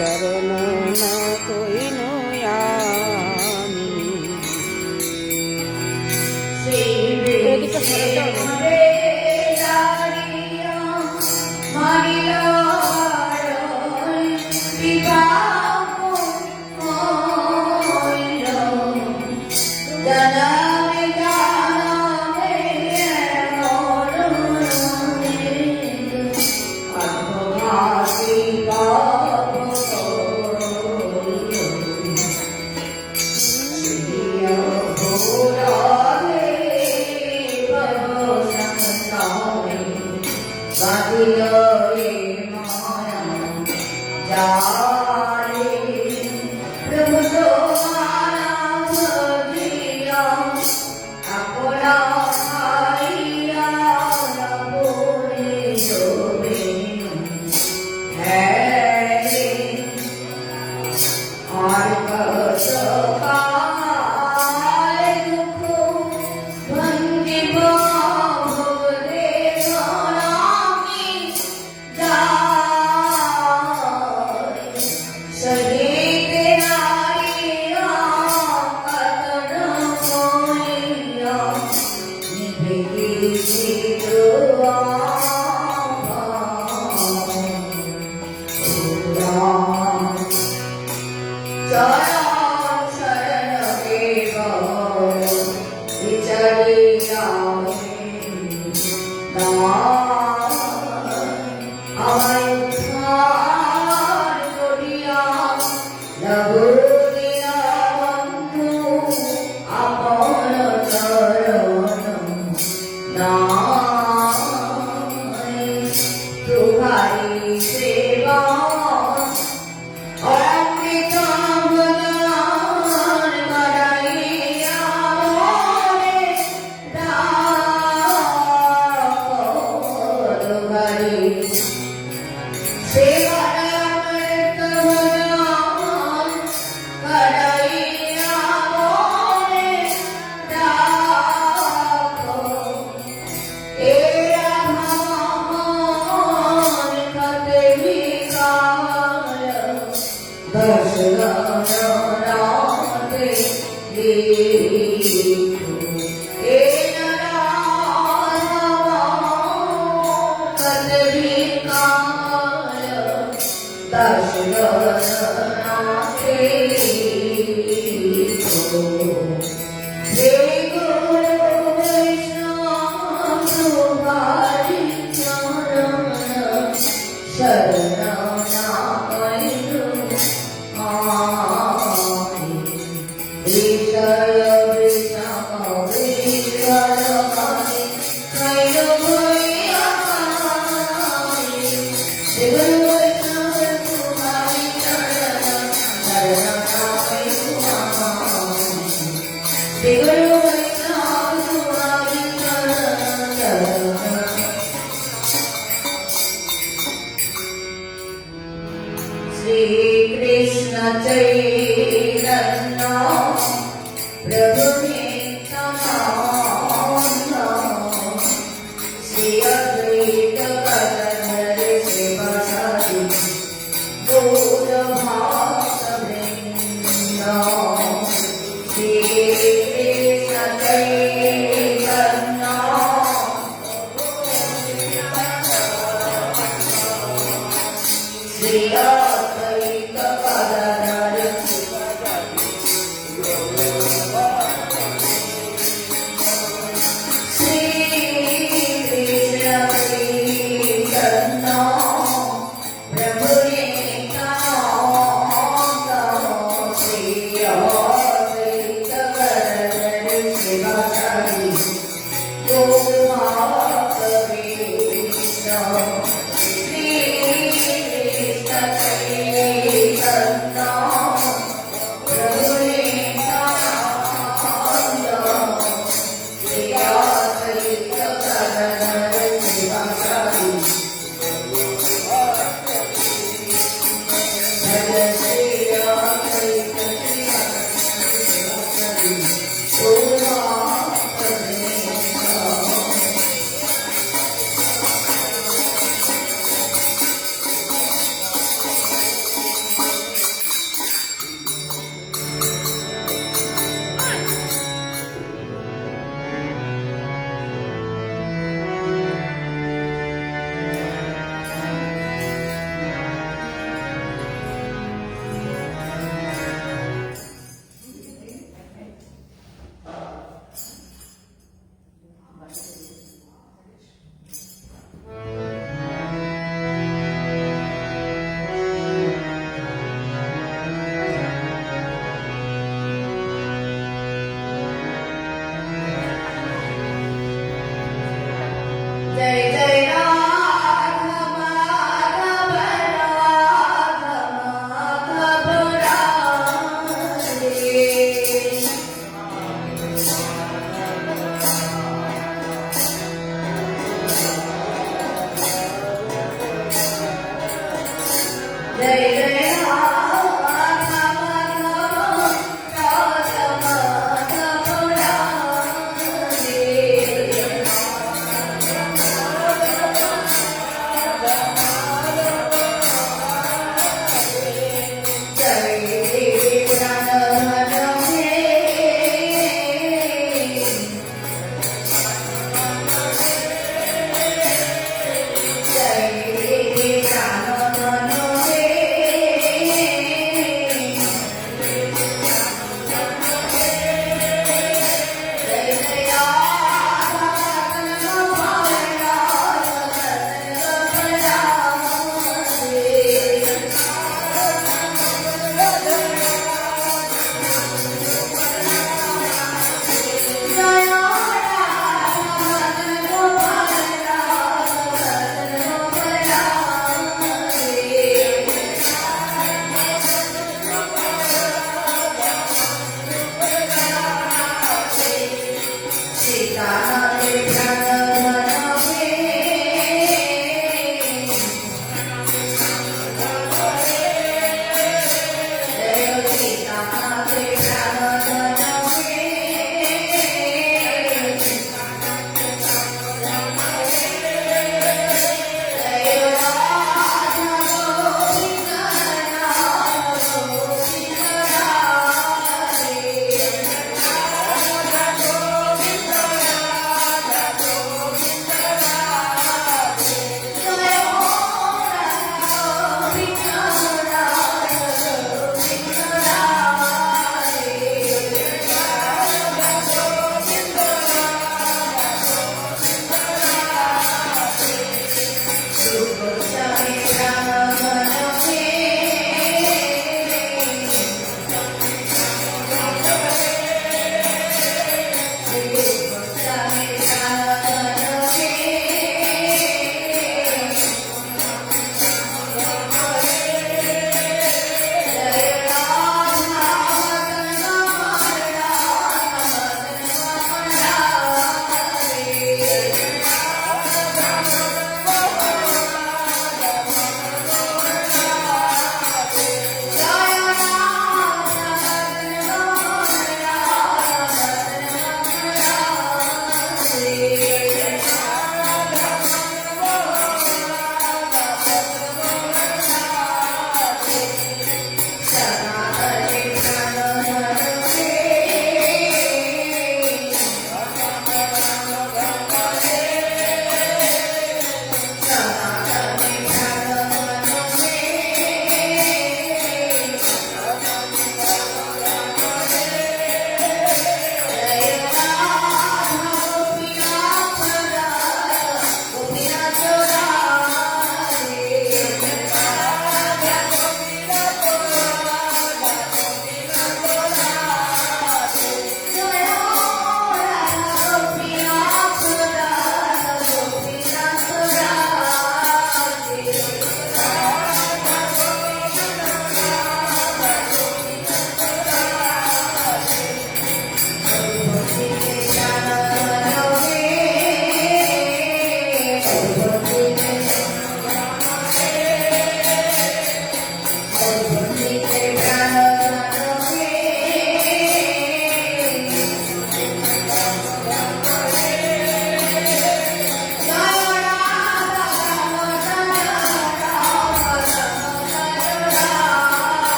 શરણો ન કોઈનો યામી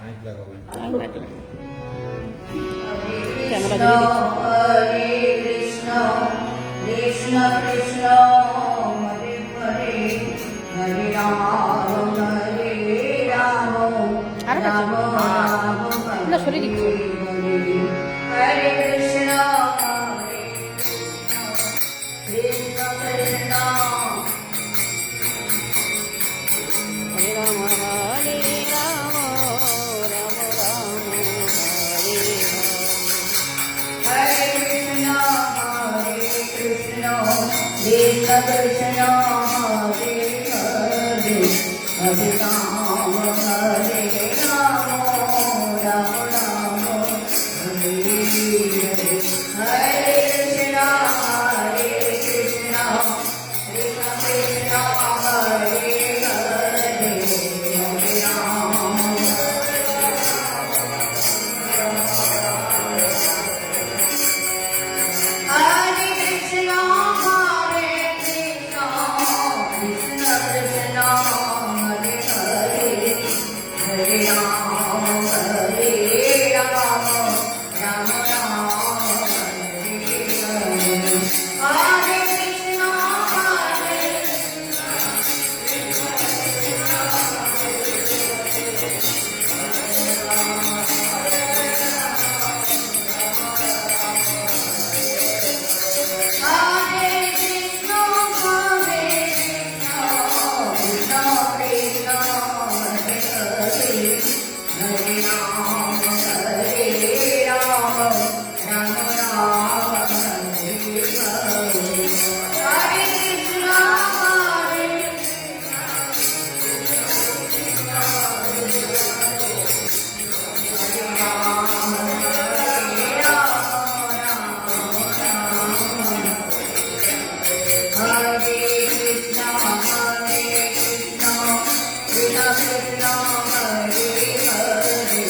कैमरा जल्दी हरे कृष्ण कृष्ण कृष्ण हरे हरे हरे राम আরো राम কাছে। राम না, সরে দিচ্ছি। हरे कृष्ण कृष्ण कृष्ण हरे राम हरे राम राम राम हरे हरे। हरे कृष्ण कृष्ण कृष्ण हरे हरे हरे राम राम राम हरे हरे हरे कृष्ण कृष्ण कृष्ण हरे हरे हरे राम हरे कृष्ण कृष्ण कृष्ण हरे हरे हरे राम राम राम हरे हरे हरे कृष्ण हरे कृष्ण कृष्ण कृष्ण हरे हरे हरे राम राम राम हरे हरे हरे कृष्ण हरे कृष्ण कृष्ण कृष्ण हरे हरे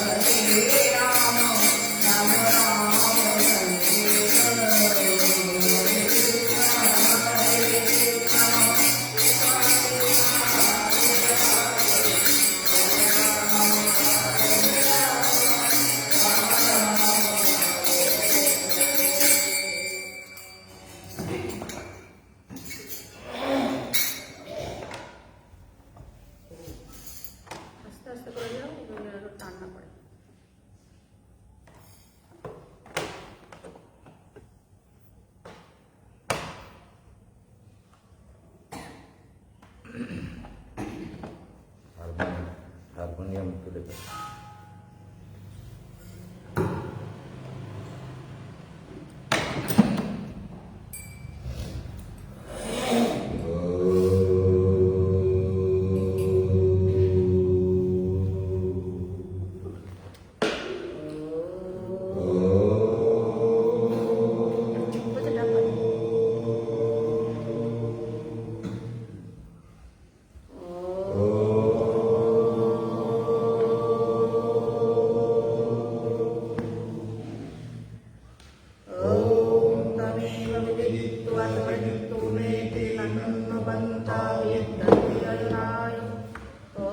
हरे राम राम राम हरे আস্তে আস্তে করে যাও, আরো টান্না পড়ে। হারমোনিয়াম তুলে দাও। বলছে ডাক্তার। तमेव विदित्वा तमजित्तो मे ते तन्नबन्ताय यद्दर्शनाय ॐ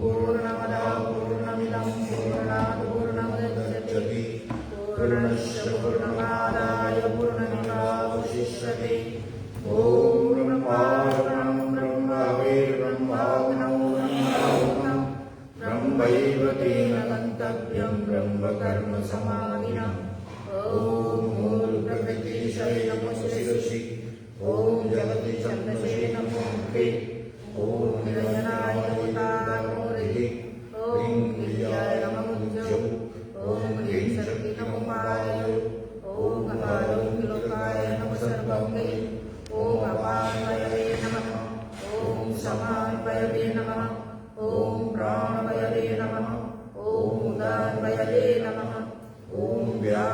पूर्णमदः पूर्णमिदं पूर्णात् पूर्णमुदच्यते पूर्णस्य पूर्णमादाय पूर्णमेवावशिष्यते ॐ ब्रह्मार्पणं ब्रह्मवेर्ब्रह्माग्नौ ब्रह्मणोऽग्नं ब्रह्मैव तेन गन्तव्यं ब्रह्मकर्मसमाधिना ॐ मूलप्रकृतिशय नमो शिरसि ॐ जगति छन्दसे नमो मुखे ॐ निरञ्जनाय नमो हरिः ॐ गिर्याय नमो मुञ्जौ ॐ ह्रीं शक्ति नमो पादयो ॐ अकारोऽखिलोकाय नमः सर्वङ्गे ॐ अपानवयवे नमः ॐ समानवयवे नमः ॐ प्राणवयवे नमः ॐ उदानवयवे नमः ॐ व्या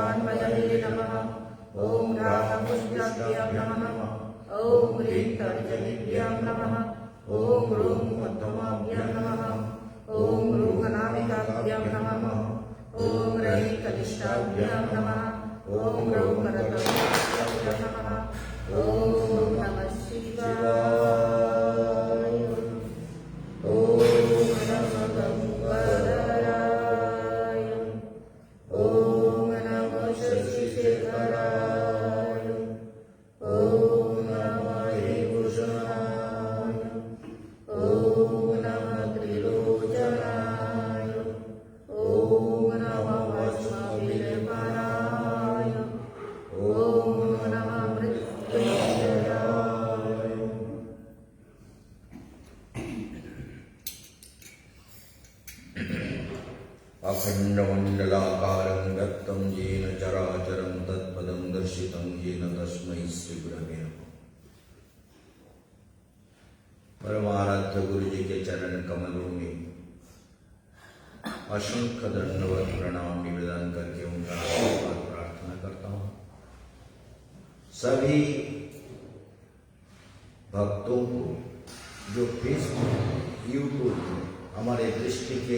अखण्डमण्डलाकारं व्यक्तं येन चराचरं तत्पदं दर्शितं येन तस्मै श्रीगुरवे नमः। परमाराध्य गुरु जी के चरण कमलों में असंख्य दंडवत प्रणाम निवेदन करके उनका आशीर्वाद प्रार्थना करता हूँ। सभी भक्तों को जो फेसबुक, यूट्यूब हमारे दृष्टि के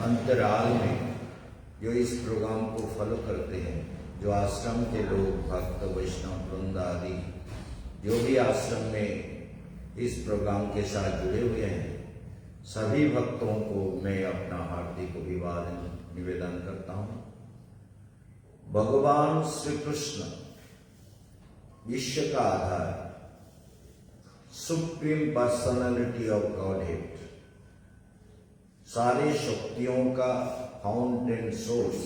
अंतराल में जो इस प्रोग्राम को फॉलो करते हैं, जो आश्रम के लोग, भक्त, वैष्णव वृंद आदि जो भी आश्रम में इस प्रोग्राम के साथ जुड़े हुए हैं, सभी भक्तों को मैं अपना हार्दिक अभिवादन निवेदन करता हूँ। भगवान श्री कृष्ण विश्व का आधार, सुप्रीम पर्सनालिटी ऑफ गॉडहेड, सारे शक्तियों का फाउंटेन सोर्स,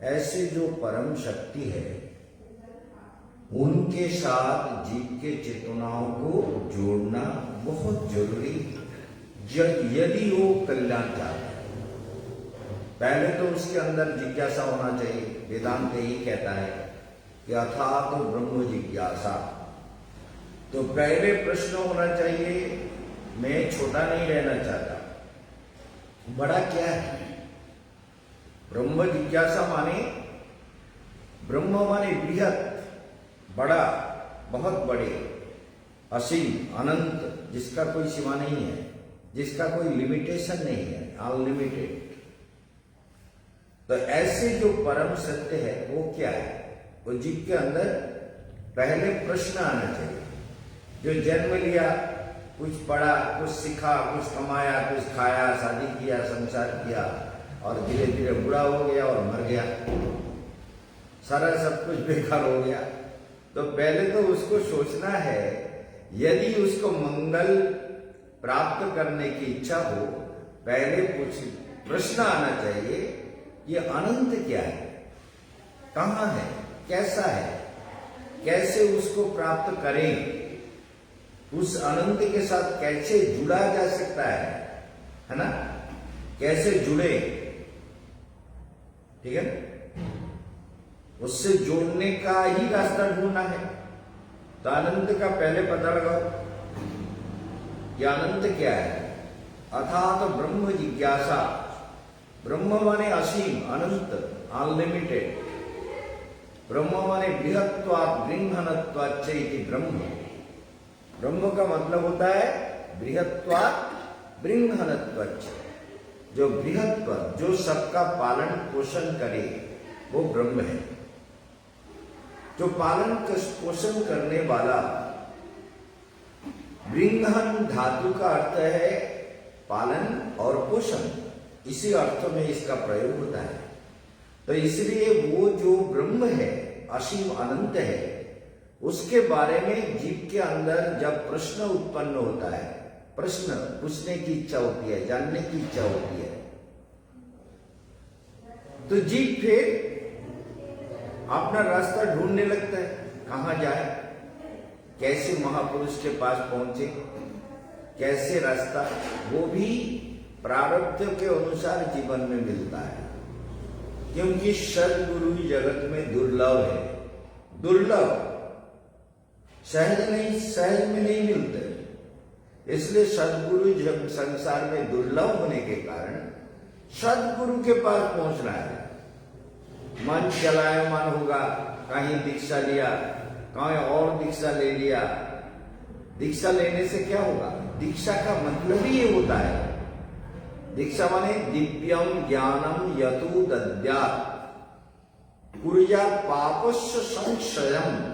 ऐसे जो परम शक्ति है उनके साथ जीव के चेतनाओं को जोड़ना बहुत जरूरी, यदि वो कल्याण चाहता है। पहले तो उसके अंदर जिज्ञासा होना चाहिए। वेदांत यही कहता है कि अथात ब्रह्म जिज्ञासा। तो पहले प्रश्न होना चाहिए, मैं छोटा नहीं रहना चाहता, बड़ा क्या है? ब्रह्म जिज्ञासा माने, ब्रह्म माने बृहत, बड़ा, बहुत बड़े, असीम, अनंत, जिसका कोई सीमा नहीं है, जिसका कोई लिमिटेशन नहीं है, अनलिमिटेड। तो ऐसे जो परम सत्य है वो क्या है? वो जीव के अंदर पहले प्रश्न आना चाहिए। जो जन्म लिया, कुछ पढ़ा, कुछ सीखा, कुछ कमाया, कुछ खाया, शादी किया, संसार किया और धीरे धीरे बूढ़ा हो गया और मर गया, सारा सब कुछ बेकार हो गया। तो पहले तो उसको सोचना है, यदि उसको मंगल प्राप्त करने की इच्छा हो, पहले प्रश्न आना चाहिए, ये अनंत क्या है, कहाँ है, कैसा है, कैसे उसको प्राप्त करें, उस अनंत के साथ कैसे जुड़ा जा सकता है ना? कैसे जुड़े, ठीक है? उससे जोड़ने का ही रास्ता ढूंढना है। तो अनंत का पहले पता लगाओ कि अनंत क्या है। अर्थात ब्रह्म जिज्ञासा। ब्रह्म माने असीम, अनंत, अनलिमिटेड। ब्रह्म माने बृहत्वात् बृंहनत्वाच्च इति ब्रह्म। ब्रह्म का मतलब होता है बृहत्वात् बृंहनत्वाच्च, जो बृहत्व, जो सबका पालन पोषण करे, वो ब्रह्म है। जो पालन पोषण करने वाला, बृंहन धातु का अर्थ है पालन और पोषण, इसी अर्थ में इसका प्रयोग होता है। तो इसलिए वो जो ब्रह्म है, असीम अनंत है, उसके बारे में जीव के अंदर जब प्रश्न उत्पन्न होता है, प्रश्न पूछने की इच्छा होती है, जानने की इच्छा होती है, तो जीव फिर अपना रास्ता ढूंढने लगता है, कहां जाए, कैसे महापुरुष के पास पहुंचे, कैसे रास्ता। वो भी प्रारब्ध के अनुसार जीवन में मिलता है, क्योंकि सद्गुरु जगत में दुर्लभ है। दुर्लभ, सहज में नहीं मिलते। इसलिए सद्गुरु जब संसार में दुर्लभ होने के कारण सद्गुरु के पास पहुंचना है। मन चलायमान होगा, कहीं दीक्षा लिया, कहीं और दीक्षा ले लिया। दीक्षा लेने से क्या होगा? दीक्षा का मतलब ही ये होता है, दीक्षा माने दिव्यम ज्ञानम यतु दद्यात् कुर्या पापस्य संशयम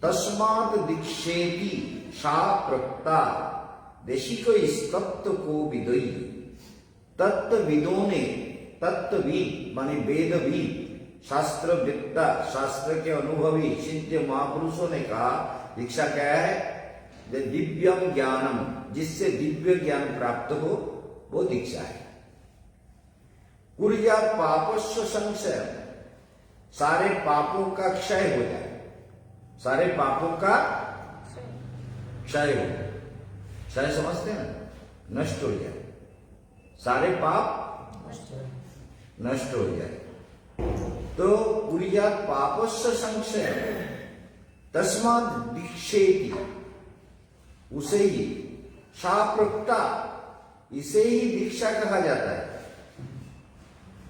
तस्मात् दीक्षेति सा प्रक्ता देशिको इस तत्व को विदई। तत्वविदों ने, तत्वविद माने वेदविद, शास्त्रविद्ता, शास्त्र के अनुभवी सिद्ध महापुरुषों ने कहा दीक्षा क्या है? दिव्यम ज्ञानम, जिससे दिव्य ज्ञान प्राप्त हो, वो दीक्षा है। कुर्या पापस्य संशय, सारे पापों का क्षय हो जाए, सारे पापों का क्षय हो, क्षय समझते हैं, नष्ट हो जाए, सारे पाप नष्ट हो जाए। तो पुरियात पापस्य संशय तस्मात् दीक्षेति, उसे ही शाप्रक्ता, इसे ही दीक्षा कहा जाता है।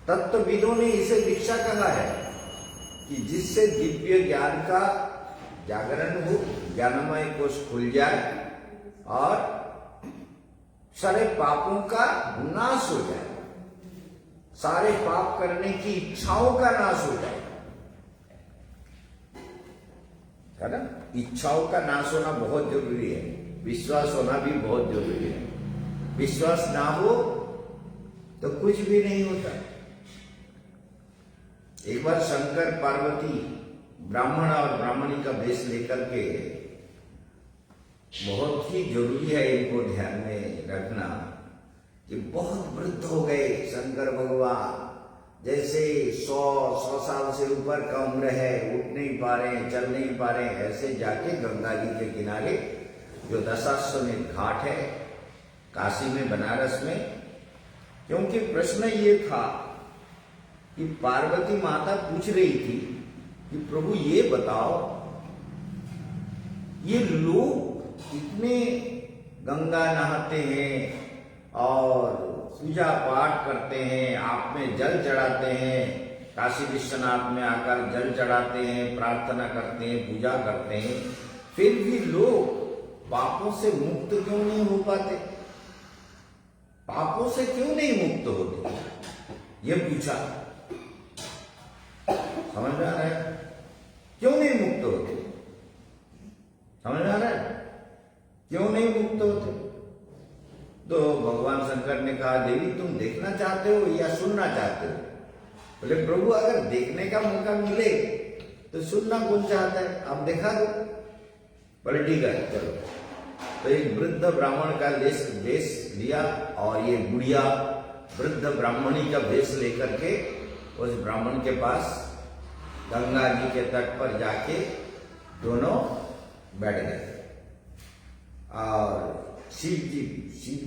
तत्वविदों ने इसे दीक्षा कहा है कि जिससे दिव्य ज्ञान का जागरण हो, ज्ञानमय कोश खुल जाए और सारे पापों का नाश हो जाए, सारे पाप करने की इच्छाओं का नाश हो जाए, है ना। इच्छाओं का नाश होना बहुत जरूरी है, विश्वास होना भी बहुत जरूरी है। विश्वास ना हो तो कुछ भी नहीं होता। एक बार शंकर पार्वती ब्राह्मण और ब्राह्मणी का वेश लेकर के, बहुत ही जरूरी है इनको ध्यान में रखना कि बहुत वृद्ध हो गए शंकर भगवान, जैसे 100 साल से ऊपर का उम्र है, उठ नहीं पा रहे, चल नहीं पा रहे, ऐसे जाके गंगा जी के किनारे जो दशाश्वमेध घाट है काशी में, बनारस में। क्योंकि प्रश्न ये था कि पार्वती माता पूछ रही थी कि प्रभु ये बताओ, ये लोग इतने गंगा नहाते हैं और पूजा पाठ करते हैं, आप में जल चढ़ाते हैं, काशी विश्वनाथ में आकर जल चढ़ाते हैं, प्रार्थना करते हैं, पूजा करते हैं, फिर भी लोग पापों से मुक्त क्यों नहीं हो पाते? पापों से क्यों नहीं मुक्त होते? ये पूछा। समझ में आ रहा है? क्यों नहीं मुक्त होते? समझ में आ रहा है? क्यों नहीं मुक्त होते? तो भगवान शंकर ने कहा, देवी तुम देखना चाहते हो या सुनना चाहते हो? बोले प्रभु अगर देखने का मौका मिले तो सुनना कौन चाहता है, आप दिखा दो। बोले ठीक है चलो। तो एक वृद्ध ब्राह्मण का वेश लिया और ये बुढ़िया वृद्ध ब्राह्मणी का वेश लेकर के उस ब्राह्मण के पास गंगा जी के तट पर जाके दोनों बैठ गए। और शिव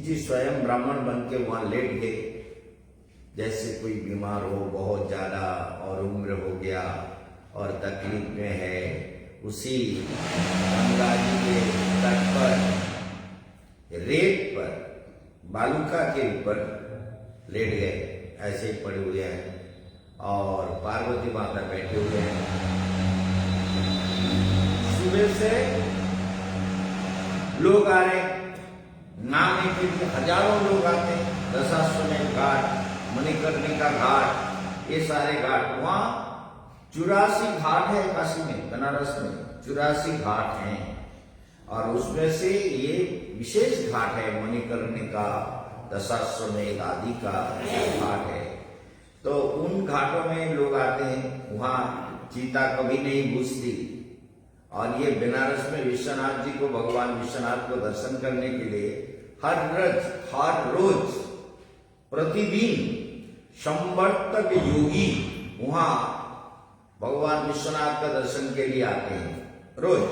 जी स्वयं ब्राह्मण बन के वहां लेट गए। जैसे कोई बीमार हो बहुत ज्यादा और उम्र हो गया और तकलीफ में है, उसी गंगा जी के तट पर रेत पर बालुका के ऊपर लेट गए, ऐसे ही पड़े हुए हैं और पार्वती माता बैठे हुए हैं। सुबह से लोग आ रहे नहाने के लिए, हजारों लोग आते हैं। दशाश्वमेध घाट, मणिकर्णिका घाट, ये सारे घाट, वहां 84 घाट है काशी में, बनारस में 84 घाट हैं और उसमें से ये विशेष घाट है मणिकर्णिका, दशाश्वमेध आदि का घाट है। तो उन घाटों में लोग आते हैं, वहां चीता कभी नहीं घुसती। और ये बनारस में विश्वनाथ जी को, भगवान विश्वनाथ को दर्शन करने के लिए हर रोज प्रतिदिन 100 तक योगी वहां भगवान विश्वनाथ का दर्शन के लिए आते हैं रोज।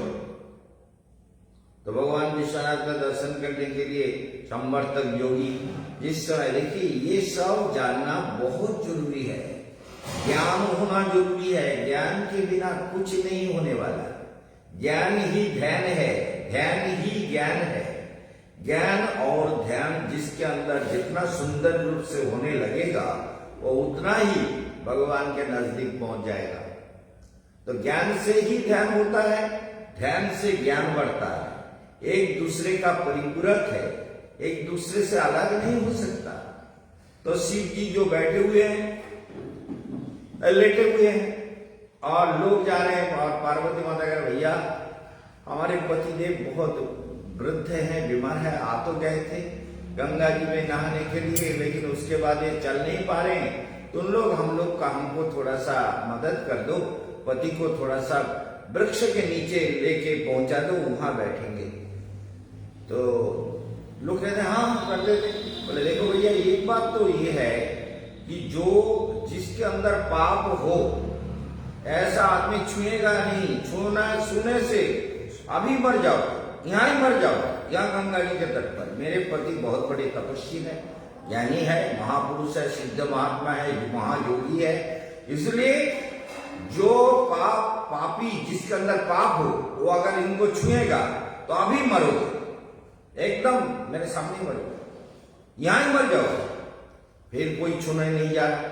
तो भगवान विश्वनाथ का दर्शन करने के लिए 100 तक योगी इस समय, देखिए ये सब जानना बहुत जरूरी है, ज्ञान होना जरूरी है। ज्ञान के बिना कुछ नहीं होने वाला। ज्ञान ही ध्यान है, ध्यान ही ज्ञान है। ज्ञान और ध्यान जिसके अंदर जितना सुंदर रूप से होने लगेगा वो उतना ही भगवान के नजदीक पहुंच जाएगा। तो ज्ञान से ही ध्यान होता है, ध्यान से ज्ञान बढ़ता है, एक दूसरे का परिपूरक है, एक दूसरे से अलग नहीं हो सकता। तो शिव जी जो बैठे हुए हैं, लेटे हुए हैं और लोग जा रहे हैं और पार्वती माता कह रहे भैया हमारे पतिदेव बहुत वृद्ध हैं, बीमार है, आ तो गए थे गंगा जी में नहाने के लिए, लेकिन उसके बाद ये चल नहीं पा रहे हैं, तुम लोग हमको थोड़ा सा मदद कर दो, पति को थोड़ा सा वृक्ष के नीचे लेके पहुंचा दो, वहां बैठेंगे। तो लोग कहते हैं हाँ कर देते। बोले देखो भैया एक बात तो ये है कि जो जिसके अंदर पाप हो ऐसा आदमी छुएगा नहीं, छूने से अभी मर जाओ, यहाँ ही मर जाओ, यहाँ गंगा जी के तट पर। मेरे पति बहुत बड़े तपस्वी है, ज्ञानी है, महापुरुष है, सिद्ध महात्मा है, महायोगी है। इसलिए जो पापी जिसके अंदर पाप हो वो अगर इनको छुएगा तो अभी मरोगे, एकदम मेरे सामने मरोगे, यहां ही मर जाओगे, फिर कोई छूने नहीं जा रहा।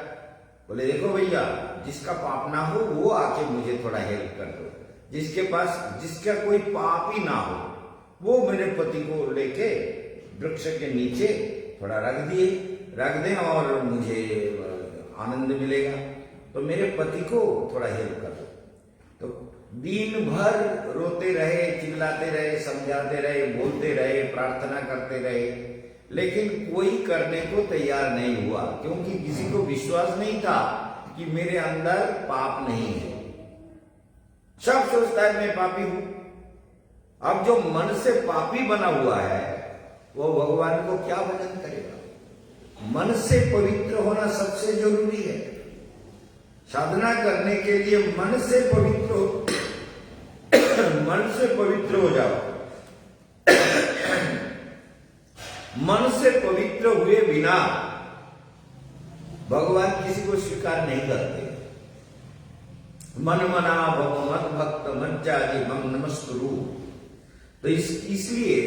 बोले देखो भैया, जिसका पाप ना हो वो आके मुझे थोड़ा हेल्प कर दो, जिसका कोई पाप ही ना हो वो मेरे पति को लेके वृक्ष के नीचे थोड़ा रख दें और मुझे आनंद मिलेगा, तो मेरे पति को थोड़ा हेल्प कर दो। तो दिन भर रोते रहे, चिल्लाते रहे, समझाते रहे, बोलते रहे, प्रार्थना करते रहे, लेकिन कोई करने को तैयार नहीं हुआ, क्योंकि किसी को विश्वास नहीं था कि मेरे अंदर पाप नहीं है। सब सोचता है मैं पापी हूं। अब जो मन से पापी बना हुआ है वो भगवान को क्या भजन करेगा। मन से पवित्र होना सबसे जरूरी है। साधना करने के लिए मन से पवित्र हो जाओ। मन से पवित्र हुए बिना भगवान किसी को स्वीकार नहीं करते। मन मना भव मत भक्त मज्जादि मम नमस्कुरु। तो इसलिए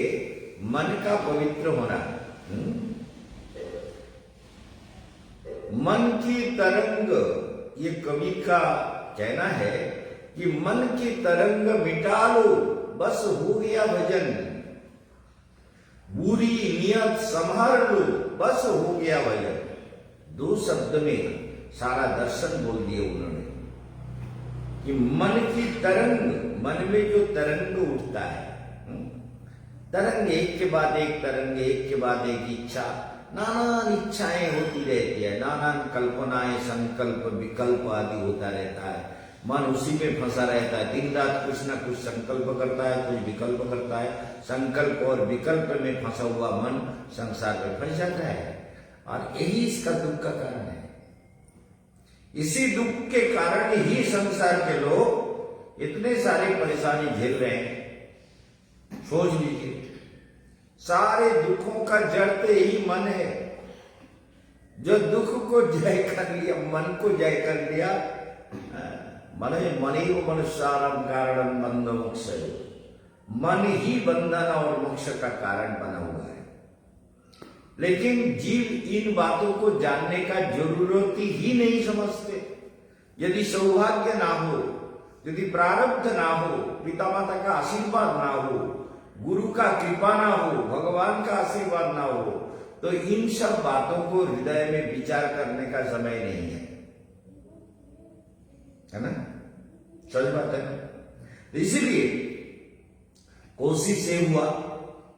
मन का पवित्र होना, मन की तरंग, ये कवि का कहना है कि मन की तरंग मिटा लो, बस हो गया भजन। बुरी नियत संभाल लो, बस हो गया भजन। दो शब्द में सारा दर्शन बोल दिए उन्होंने कि मन की तरंग, मन में जो तरंग उठता है, तरंग एक के बाद एक तरंग, एक के बाद एक इच्छा, नाना इच्छाएं होती रहती है, नाना कल्पनाएं, संकल्प विकल्प आदि होता रहता है। मन उसी में फंसा रहता है, दिन रात कुछ ना कुछ संकल्प करता है, कुछ विकल्प करता है। संकल्प और विकल्प में फंसा हुआ मन संसार में फंस जाता है, और यही इसका दुख का कारण है। इसी दुख के कारण ही संसार के लोग इतने सारे परेशानी झेल रहे हैं। सोच लीजिए, सारे दुखों का जड़ तो यही मन है। जो दुख को जय कर लिया, मन को जय कर लिया, मन ही मनुष्यारम कारणम बंध मोक्ष, मन ही बंधन और मोक्ष का कारण बना हुआ है। लेकिन जीव इन बातों को जानने का जरूरत ही नहीं समझते। यदि सौभाग्य ना हो, यदि प्रारब्ध ना हो, पिता माता का आशीर्वाद ना हो, गुरु का कृपा ना हो, भगवान का आशीर्वाद ना हो, तो इन सब बातों को हृदय में विचार करने का समय नहीं है ना? सच बात है ना? इसीलिए कोशिश से हुआ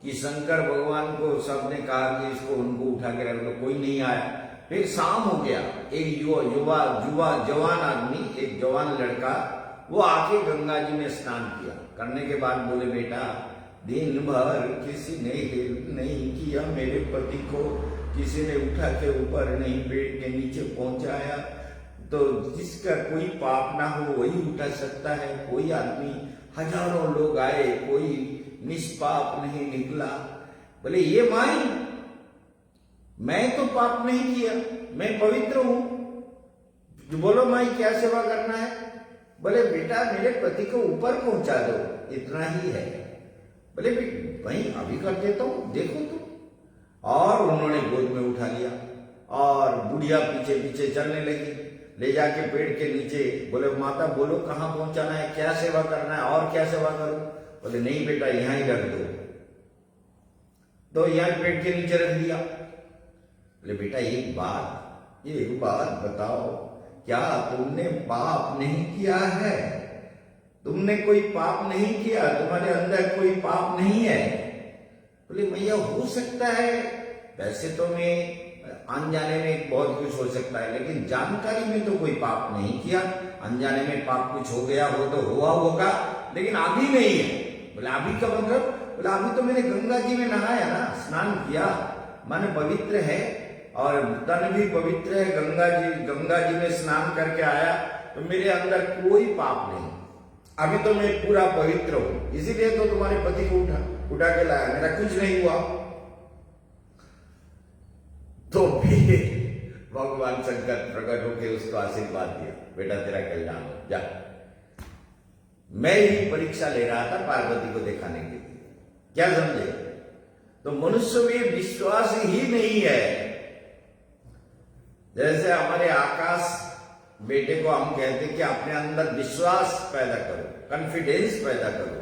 कि शंकर भगवान को सबने कहा कि इसको उनको उठा के रख लो, कोई नहीं आया। फिर शाम हो गया, एक जवान आदमी, एक जवान लड़का, वो आके गंगा जी में स्नान किया। करने के बाद बोले, बेटा दिन भर किसी ने हेल्प नहीं किया, मेरे पति को किसी ने उठा के ऊपर नहीं, पेट के नीचे पहुंचाया, तो जिसका कोई पाप ना हो वही उठा सकता है। कोई आदमी, हजारों लोग आए, कोई निष्पाप नहीं निकला। बोले ये माई, मैं तो पाप नहीं किया, मैं पवित्र हूं, बोलो माई क्या सेवा करना है? बोले बेटा मेरे पति को ऊपर पहुंचा दो, इतना ही है। बोले भाई अभी कर देता हूं, देखो तो। और उन्होंने गोद में उठा लिया और बुढ़िया पीछे पीछे चलने लगी, ले जाके पेड़ के नीचे। बोले माता बोलो कहां पहुंचाना है, क्या सेवा करना है, और क्या सेवा करूं? बोले नहीं बेटा यहां ही रख दो। तो यहां पेड़ के नीचे रख दिया। बोले बेटा एक बात बताओ, क्या तुमने पाप नहीं किया है? तुमने कोई पाप नहीं किया, तुम्हारे अंदर कोई पाप नहीं है? बोले भैया हो सकता है, वैसे तो मैं अनजाने में बहुत कुछ हो सकता है, लेकिन जानकारी में तो कोई पाप नहीं किया। अनजाने में पाप कुछ हो गया हो तो हुआ होगा, लेकिन अभी नहीं है। बोले अभी का मतलब? बोले अभी तो मैंने गंगा जी में नहाया ना, स्नान किया, मन पवित्र है और तन भी पवित्र है। गंगा जी में स्नान करके आया, तो मेरे अंदर कोई पाप नहीं, अभी तो मैं पूरा पवित्र हूं, इसीलिए तो तुम्हारे पति को उठा के लाया, मेरा कुछ नहीं हुआ। तो भी भगवान शंकर प्रकट होकर उसको आशीर्वाद दिया, बेटा तेरा कल्याण हो जा। मैं ही परीक्षा ले रहा था पार्वती को दिखाने के लिए, क्या समझे? तो मनुष्य में विश्वास ही नहीं है। जैसे हमारे आकाश बेटे को हम कहते कि अपने अंदर विश्वास पैदा करो, कॉन्फिडेंस पैदा करो,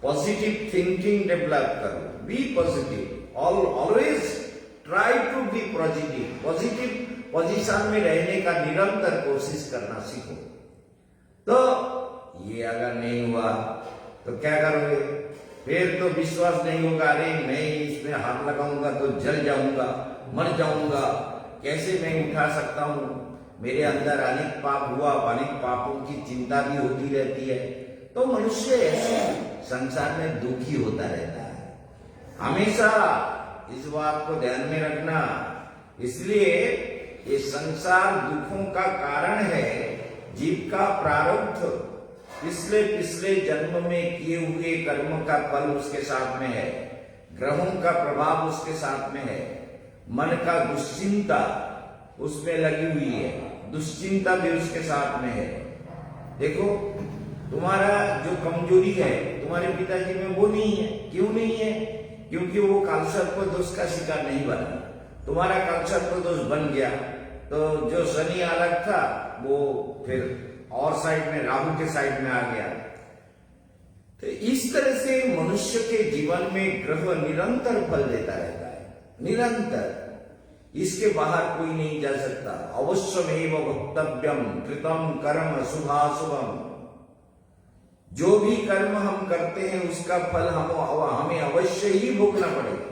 पॉजिटिव थिंकिंग डेवलप करो, be positive, always try to be positive, positive position में रहने का निरंतर कोशिश करना सीखो। तो ये अगर नहीं हुआ तो क्या करोगे? फिर तो विश्वास नहीं होगा, अरे मैं इसमें हाथ लगाऊंगा तो जल जाऊंगा, मर जाऊंगा, कैसे मैं उठा सकता हूं? मेरे अंदर अनेक पाप हुआ, अनेक पापों की चिंता भी होती रहती है। तो मनुष्य ऐसे संसार में दुखी होता रहता है। हमेशा इस बात को ध्यान में रखना। इसलिए ये संसार दुखों का कारण है। जीव का प्रारब्ध पिछले जन्म में किए हुए कर्म का फल उसके साथ में है, ग्रहों का प्रभाव उसके साथ में है, मन का दुश्चिंता उसमें लगी हुई है, दुश्चिंता भी उसके साथ में है। देखो तुम्हारा जो कमजोरी है तुम्हारे पिताजी में वो नहीं है। क्यों नहीं है? क्योंकि वो कालसर्प दोष का शिकार नहीं बना। तुम्हारा कालसर्प दोष बन गया तो जो शनि अलग था वो फिर और साइड में, राहु के साइड में आ गया। तो इस तरह से मनुष्य के जीवन में ग्रह निरंतर फल देता रहता है, निरंतर। इसके बाहर कोई नहीं जा सकता। अवश्यमेव भोक्तव्यम कृतम कर्म शुभाशुभम। जो भी कर्म हम करते हैं उसका फल हमें अवश्य ही भोगना पड़ेगा।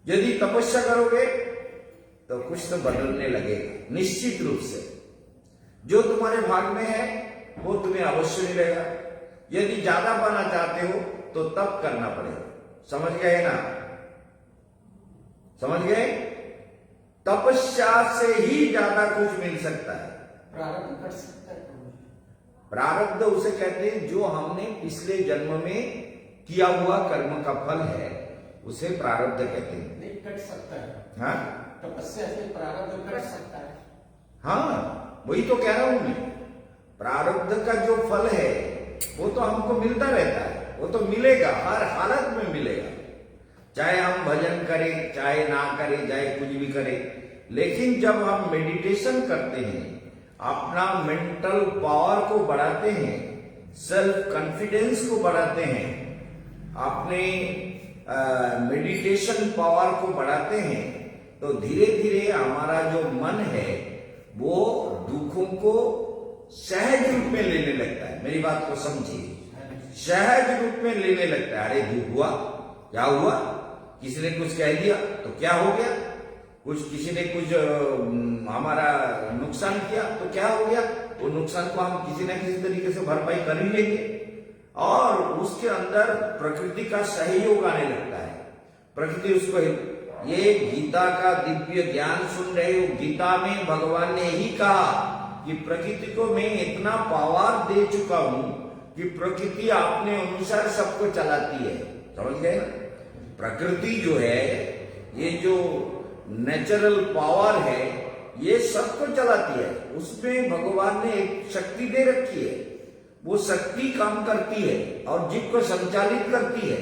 यदि तपस्या करोगे तो कुछ तो बदलने लगेगा निश्चित रूप से। जो तुम्हारे भाग में है वो तुम्हें अवश्य मिलेगा। यदि ज्यादा पाना चाहते हो तो तब करना पड़ेगा। समझ गए ना? समझ गए? तपस्या से ही ज्यादा कुछ मिल सकता है। प्रारब्ध कर सकता है। प्रारब्ध उसे कहते हैं जो हमने पिछले जन्म में किया हुआ कर्म का फल है, उसे प्रारब्ध कहते हैं। नहीं कट सकता है। हाँ, तपस्या से प्रारब्ध कट सकता है। हाँ, वही तो कह रहा हूं मैं। प्रारब्ध का जो फल है वो तो हमको मिलता रहता है, वो तो मिलेगा, हर हालत में मिलेगा। चाहे हम भजन करें, चाहे ना करें, चाहे कुछ भी करें। लेकिन जब हम मेडिटेशन करते हैं, अपना मेंटल पावर को बढ़ाते हैं, सेल्फ कॉन्फिडेंस को बढ़ाते हैं, अपने मेडिटेशन पावर को बढ़ाते हैं, तो धीरे धीरे हमारा जो मन है वो दुखों को सहज रूप में लेने लगता है। मेरी बात को समझिए, सहज रूप में लेने लगता है। अरे दुख हुआ, क्या हुआ? किसी ने कुछ कह दिया तो क्या हो गया? कुछ किसी ने कुछ हमारा नुकसान किया तो क्या हो गया? वो नुकसान को हम किसी न किसी तरीके से भरपाई कर ही लेंगे। और उसके अंदर प्रकृति का सहयोग आने लगता है। प्रकृति उसको, ये गीता का दिव्य ज्ञान सुन रहे हो, गीता में भगवान ने ही कहा कि प्रकृति को मैं इतना पावर दे चुका हूं कि प्रकृति अपने अनुसार सबको चलाती है। समझ गए ना? प्रकृति जो है, ये जो नेचुरल पावर है, ये सबको चलाती है। उसमें भगवान ने एक शक्ति दे रखी है। वो शक्ति काम करती है और जीव को संचालित करती है।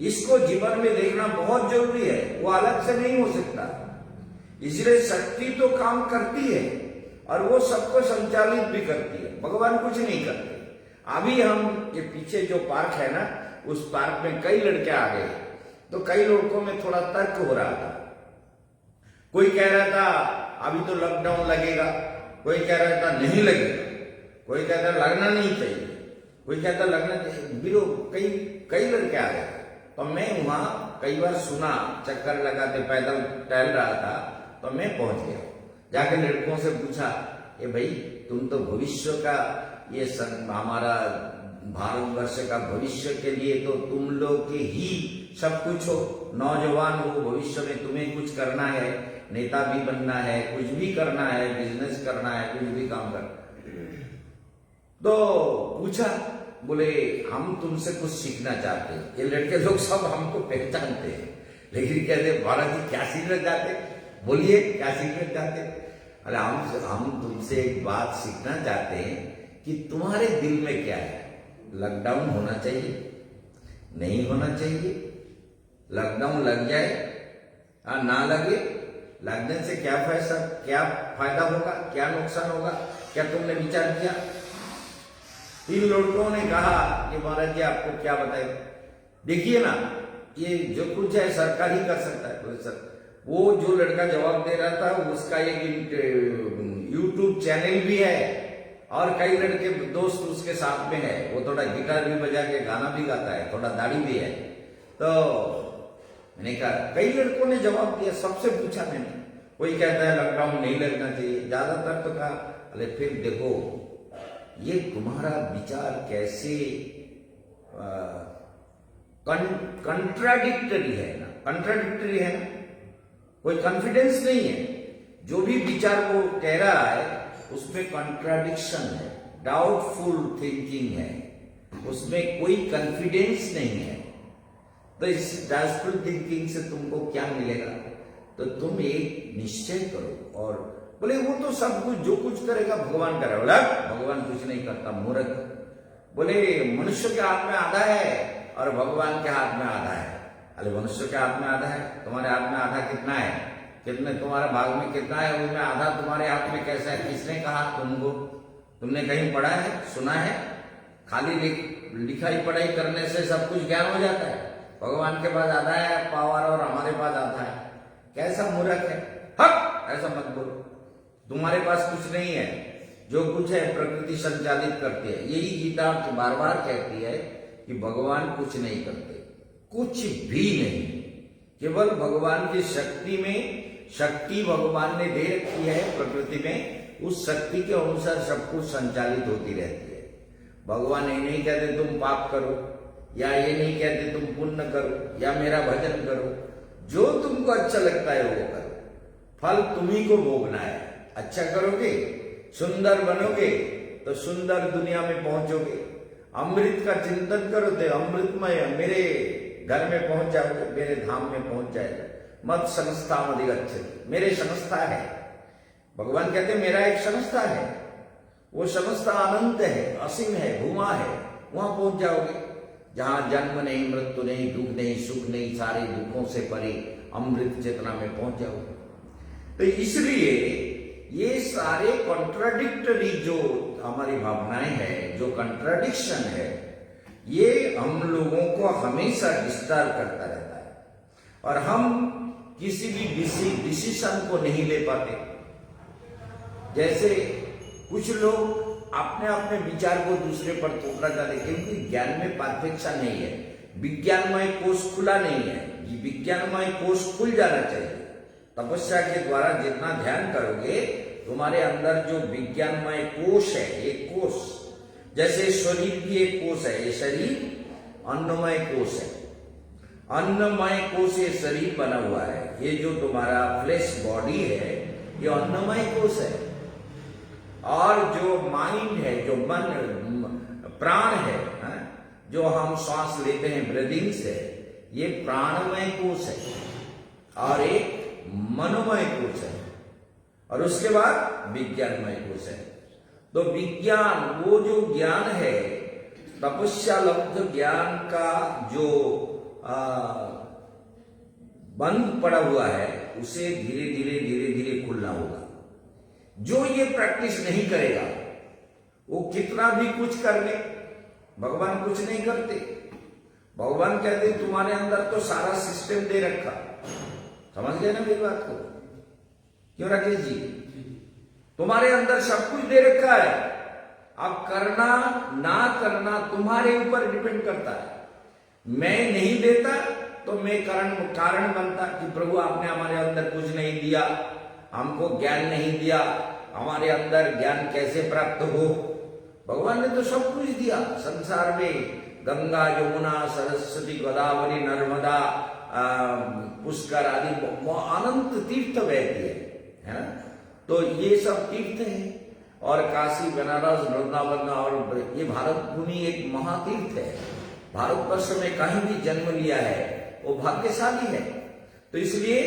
इसको जीवन में देखना बहुत जरूरी है, वो अलग से नहीं हो सकता। इसलिए शक्ति तो काम करती है और वो सबको संचालित भी करती है। भगवान कुछ नहीं करते। अभी हम ये पीछे जो पार्क है ना, उस पार्क में कई लड़के आ गए, तो कई लड़कों में थोड़ा तर्क हो रहा था। कोई कह रहा था अभी तो लॉकडाउन लगेगा, कोई कह रहा था नहीं लगेगा, कोई कहता लगना नहीं चाहिए, कोई कहता लगना चाहिए। बिरो कई लड़के आ गए। तो मैं वहां कई बार सुना, चक्कर लगाते पैदल टहल रहा था, तो मैं पहुंच गया। जाके लड़कों से पूछा, ए भाई तुम तो भविष्य का ये हमारा भारतवर्ष का भविष्य के लिए तो तुम लोग के ही सब कुछ हो, नौजवान हो, भविष्य में तुम्हें कुछ करना है, नेता भी बनना है, कुछ भी करना है, बिजनेस करना है, कुछ भी काम करना। तो पूछा, बोले हम तुमसे कुछ सीखना चाहते हैं। ये लड़के लोग सब हमको पहचानते हैं, लेकिन कहते भारत जी क्या सीखना चाहते? बोलिए क्या सीखना चाहते हैं? अरे हम तुमसे एक बात सीखना चाहते हैं कि तुम्हारे दिल में क्या है। लॉकडाउन होना चाहिए, नहीं होना चाहिए? लॉकडाउन लग जाए ना लगे, लगने से क्या फायदा होगा, क्या नुकसान होगा, क्या तुमने विचार किया? 3 लड़कों ने कहा कि महाराज जी आपको क्या बताए, देखिए ना ये जो कुछ है सरकार ही कर सकता है। तो सर वो जो लड़का जवाब दे रहा था उसका एक यूट्यूब चैनल भी है और कई लड़के दोस्त उसके साथ में है, वो थोड़ा गिटार भी बजा के गाना भी गाता है, थोड़ा दाढ़ी भी है। तो मैंने कहा कई लड़कों ने जवाब दिया, सबसे पूछा मैंने, कोई कहता है लॉकडाउन नहीं लगना चाहिए, ज्यादातर तो कहा अरे फिर देखो ये तुम्हारा विचार कैसे कंट्राडिक्टरी है ना, कंट्राडिक्टरी है ना, कोई कॉन्फिडेंस नहीं है। जो भी विचार वो कह रहा है उसमें कॉन्ट्राडिक्शन है, डाउटफुल थिंकिंग है, उसमें कोई कॉन्फिडेंस नहीं है। तो इस डाउटफुल थिंकिंग से तुमको क्या मिलेगा? तो तुम एक निश्चय करो। और बोले वो तो सब कुछ जो कुछ करेगा भगवान करेगा। बोला भगवान कुछ नहीं करता मूर्ख। बोले मनुष्य के हाथ में आधा है और भगवान के हाथ में आधा है। अरे मनुष्य के हाथ में आधा है, तुम्हारे हाथ में आधा कितना है? कितने तुम्हारे भाग में कितना है, उसमें आधा तुम्हारे हाथ में कैसा है? किसने कहा तुमको? तुमने कहीं पढ़ा है, सुना है? खाली लिखाई पढ़ाई करने से सब कुछ ज्ञान हो जाता है? भगवान के पास आधा है पावर और हमारे पास आधा है। कैसा मूर्ख है? हक ऐसा मत बोलो, तुम्हारे पास कुछ नहीं है, जो कुछ है प्रकृति संचालित करती है। यही गीता बार बार कहती है कि भगवान कुछ नहीं करते, कुछ भी नहीं, केवल भगवान की शक्ति में, शक्ति भगवान ने दे रखी है प्रकृति में, उस शक्ति के अनुसार सब कुछ संचालित होती रहती है। भगवान ये नहीं कहते तुम पाप करो, या ये नहीं कहते तुम पुण्य करो, या मेरा भजन करो, जो तुमको अच्छा लगता है वो करो, फल तुम्ही को भोगना है। अच्छा करोगे, सुंदर बनोगे तो सुंदर दुनिया में पहुंचोगे। अमृत का चिंतन करो तो अमृतमय मेरे घर में पहुंच जाओगे, मेरे धाम में पहुंच जाएगा। मत संस्था अधिगच्छति, मेरे संस्था है। भगवान कहते मेरा एक संस्था है, वो संस्था अनंत है, असीम है, भूमा है, वहां पहुंच जाओगे जहां जन्म नहीं, मृत्यु नहीं, दुख नहीं, सुख नहीं, सारे दुखों से परे अमृत चेतना में पहुंच जाओगे। तो इसलिए ये सारे कॉन्ट्राडिक्टरी जो हमारी भावनाएं हैं, जो कंट्राडिक्शन है, ये हम लोगों को हमेशा डिस्टर्ब करता रहता है और हम किसी भी डिसीजन को नहीं ले पाते। जैसे कुछ लोग अपने अपने विचार को दूसरे पर थोपना चाहते, क्योंकि ज्ञान में परफेक्शन नहीं है, विज्ञानमय कोष खुला नहीं है। विज्ञानमय कोष खुल जाना चाहिए। तपस्या के द्वारा जितना ध्यान करोगे, तुम्हारे अंदर जो विज्ञानमय कोष है, एक कोष, जैसे शरीर की एक कोष है, ये शरीर अन्नमय कोष है, अन्नमय कोष ये शरीर बना हुआ है। ये जो तुम्हारा फ्लेश बॉडी है ये अन्नमय कोष है, और जो माइंड है, जो मन प्राण है, जो हम श्वास लेते हैं ब्रीदिंग से, ये प्राणमय कोष है, और एक मनोमय कोष है, और उसके बाद विज्ञानमय कोष है। तो विज्ञान, वो जो ज्ञान है, तपस्या लब्ध ज्ञान का जो बंद पड़ा हुआ है, उसे धीरे धीरे धीरे धीरे खुलना होगा। जो ये प्रैक्टिस नहीं करेगा, वो कितना भी कुछ कर ले, भगवान कुछ नहीं करते। भगवान कहते तुम्हारे अंदर तो सारा सिस्टम दे रखा। समझ गए ना मेरी बात को? क्यों राकेश जी? तुम्हारे अंदर सब कुछ दे रखा है, अब करना ना करना तुम्हारे ऊपर डिपेंड करता है। मैं नहीं देता तो मैं कारण बनता कि प्रभु आपने हमारे अंदर कुछ नहीं दिया, हमको ज्ञान नहीं दिया, हमारे अंदर ज्ञान कैसे प्राप्त हो? भगवान ने तो सब कुछ दिया। संसार में गंगा, यमुना, सरस्वती, गोदावरी, नर्मदा, पुष्कर आदि अनंत तीर्थ बहती है ना? तो ये सब तीर्थ हैं, और काशी, बनारस, वृंदावन, और ये भारत भूमि एक महातीर्थ है। भारतवर्ष में कहीं भी जन्म लिया है वो भाग्यशाली है। तो इसलिए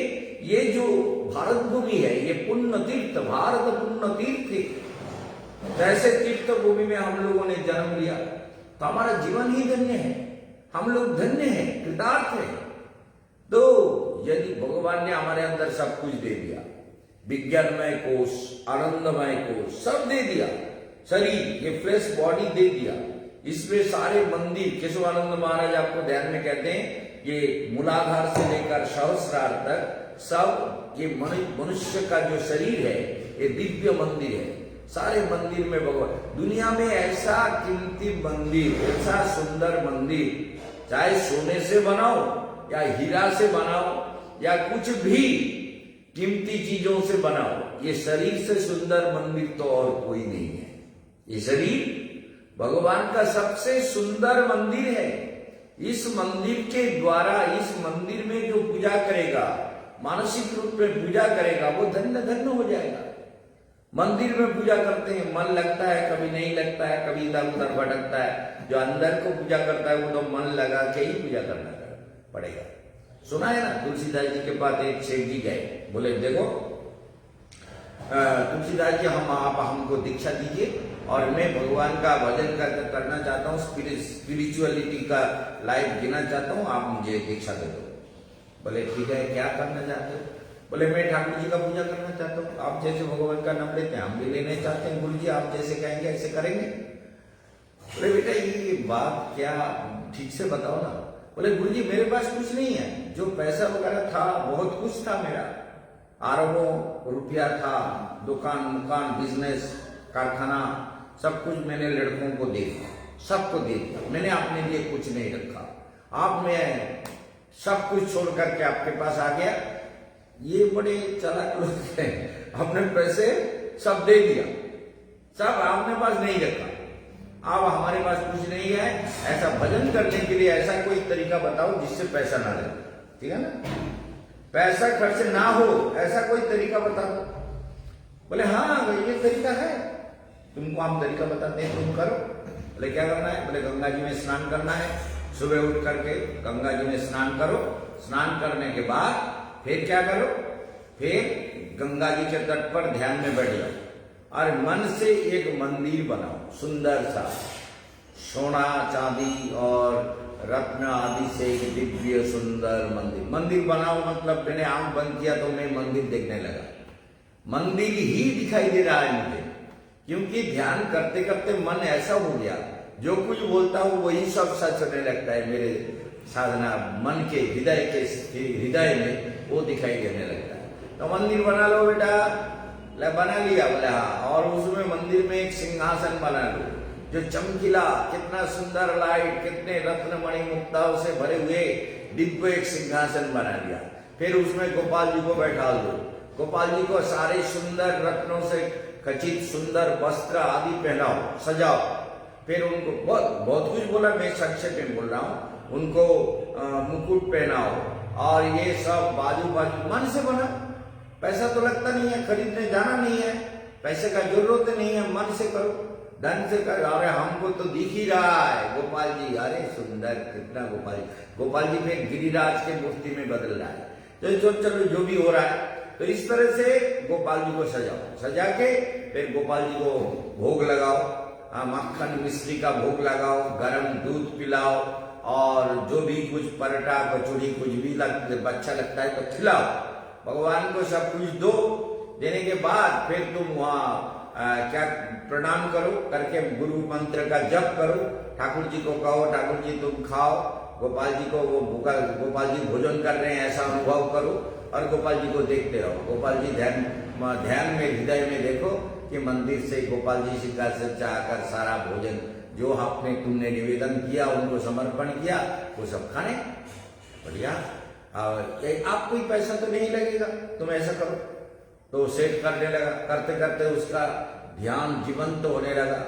ये जो भारत भूमि है ये पुण्य तीर्थ, भारत पुण्य तीर्थ है। तो ऐसे तीर्थ भूमि में हम लोगों ने जन्म लिया तो हमारा जीवन ही धन्य है, हम लोग धन्य हैं, कृतार्थ है। तो यदि भगवान ने हमारे अंदर सब कुछ दे दिया, विज्ञानमय कोष, आनंदमय कोष सब दे दिया, शरीर ये फ्लेश बॉडी दे दिया, इसमें सारे मंदिर, केशवानंद महाराज आपको ध्यान में कहते हैं ये मूलाधार से लेकर सहस्रार तक सब ये मनुष्य का जो शरीर है ये दिव्य मंदिर है। सारे मंदिर में भगवान, दुनिया में ऐसा कीमती मंदिर, ऐसा सुंदर मंदिर, चाहे सोने से बनाओ या हीरा से बनाओ या कुछ भी कीमती चीजों से बनाओ, ये शरीर से सुंदर मंदिर तो और कोई नहीं है। ये शरीर भगवान का सबसे सुंदर मंदिर है। इस मंदिर के द्वारा, इस मंदिर में जो पूजा करेगा, मानसिक रूप में पूजा करेगा, वो धन्य धन्य हो जाएगा। मंदिर में पूजा करते हैं, मन लगता है, कभी नहीं लगता है, कभी इधर उधर भटकता है। जो अंदर को पूजा करता है वो तो मन लगा के ही पूजा करना पड़ेगा। सुना है ना, तुलसीदास जी के पास एक सेठ जी गए, बोले देखो तुलसीदास जी आप हमको दीक्षा दीजिए और मैं भगवान का भजन करना चाहता हूँ, स्पिरिचुअलिटी का लाइफ जीना चाहता हूँ, आप मुझे दीक्षा दे दो। बोले ठीक है, क्या करना चाहते हो? बोले मैं ठाकुर जी का पूजा करना चाहता हूँ, आप जैसे भगवान का नाम लेते हैं हम भी लेने चाहते हैं, गुरु जी आप जैसे कहेंगे ऐसे करेंगे। बोले बेटा ये बात क्या, ठीक से बताओ ना। बोले गुरु जी मेरे पास कुछ नहीं है, जो पैसा वगैरह था बहुत कुछ था, मेरा अरबों रुपया था, दुकान मुकान बिजनेस कारखाना सब कुछ मैंने लड़कों को दे दिया, सबको दे दिया, मैंने अपने लिए कुछ नहीं रखा। आप मैं सब कुछ छोड़ करके आपके पास आ गया। ये बड़े चालाक लोग हैं, अपने पैसे सब दे दिया, सब आपने पास नहीं रखा, अब हमारे पास कुछ नहीं है। ऐसा भजन करने के लिए ऐसा कोई तरीका बताओ जिससे पैसा ना लगे, ठीक है ना, पैसा खर्च ना हो, ऐसा कोई तरीका बताओ। बोले हाँ ये तरीका है, तुमको हम तरीका बताते हैं, तुम करो। बोले क्या करना है? बोले गंगा जी में स्नान करना है, सुबह उठ करके गंगा जी में स्नान करो, स्नान करने के बाद फिर क्या करो, फिर गंगा जी के तट पर ध्यान में बैठ जाओ और मन से एक मंदिर बनाओ, सुंदर सा, सोना चांदी और रत्न आदि से एक दिव्य सुंदर मंदिर। मंदिर बनाओ मतलब मैंने आंख बंद किया तो मैं मंदिर देखने लगा, मंदिर ही दिखाई दे रहा है मुझे, क्योंकि ध्यान करते करते मन ऐसा हो गया, जो कुछ बोलता हूँ वही सब सच होने लगता है मेरे साधना मन के हृदय में वो दिखाई देने लगता है। तो मंदिर बना लो बेटा, बना लिया। बोले हाँ, और उसमें मंदिर में एक सिंहासन बना लो जो चमकीला, कितना सुंदर लाइट, कितने रत्न मणि मुक्ताओं से भरे हुए दिव्य एक सिंहासन बना लिया। फिर उसमें गोपाल जी को बैठा दो, गोपाल जी को सारे सुंदर रत्नों से खचित सुंदर वस्त्र आदि पहनाओ, सजाओ। फिर उनको बहुत कुछ बोला, मैं संक्षेप में बोल रहा हूँ। उनको मुकुट पहनाओ और ये सब बाजू बाजू मन से बना, पैसा तो लगता नहीं है, खरीदने जाना नहीं है, पैसे का जरूरत नहीं है, मन से करो, धन से करो। अरे हमको तो दिख ही रहा है गोपाल जी, अरे सुंदर कितना गोपाल जी में गिरिराज के मूर्ति में बदल रहा है। तो चलो जो भी हो रहा है, तो इस तरह से गोपाल जी को सजाओ, सजा के फिर गोपाल जी को भोग लगाओ, मक्खन मिश्री का भोग लगाओ, गरम दूध पिलाओ और जो भी कुछ पराठा कचौड़ी कुछ भी अच्छा लगता है तो खिलाओ, भगवान को सब कुछ दो। देने के बाद फिर तुम वहाँ क्या प्रणाम करो, करके गुरु मंत्र का जप करो, ठाकुर जी को कहो ठाकुर जी तुम खाओ, गोपाल जी को गोपाल जी भोजन कर रहे हैं ऐसा अनुभव करो और गोपाल जी को देखते रहो। गोपाल जी ध्यान में हृदय में देखो कि मंदिर से गोपाल जी सिक्का से चाहकर सारा भोजन जो आपने तुमने निवेदन किया, उनको समर्पण किया, वो सब खाने। बढ़िया, आपको पैसा तो नहीं लगेगा, तुम ऐसा करो। तो सेट करने लगा, करते करते उसका ध्यान जीवंत होने लगा।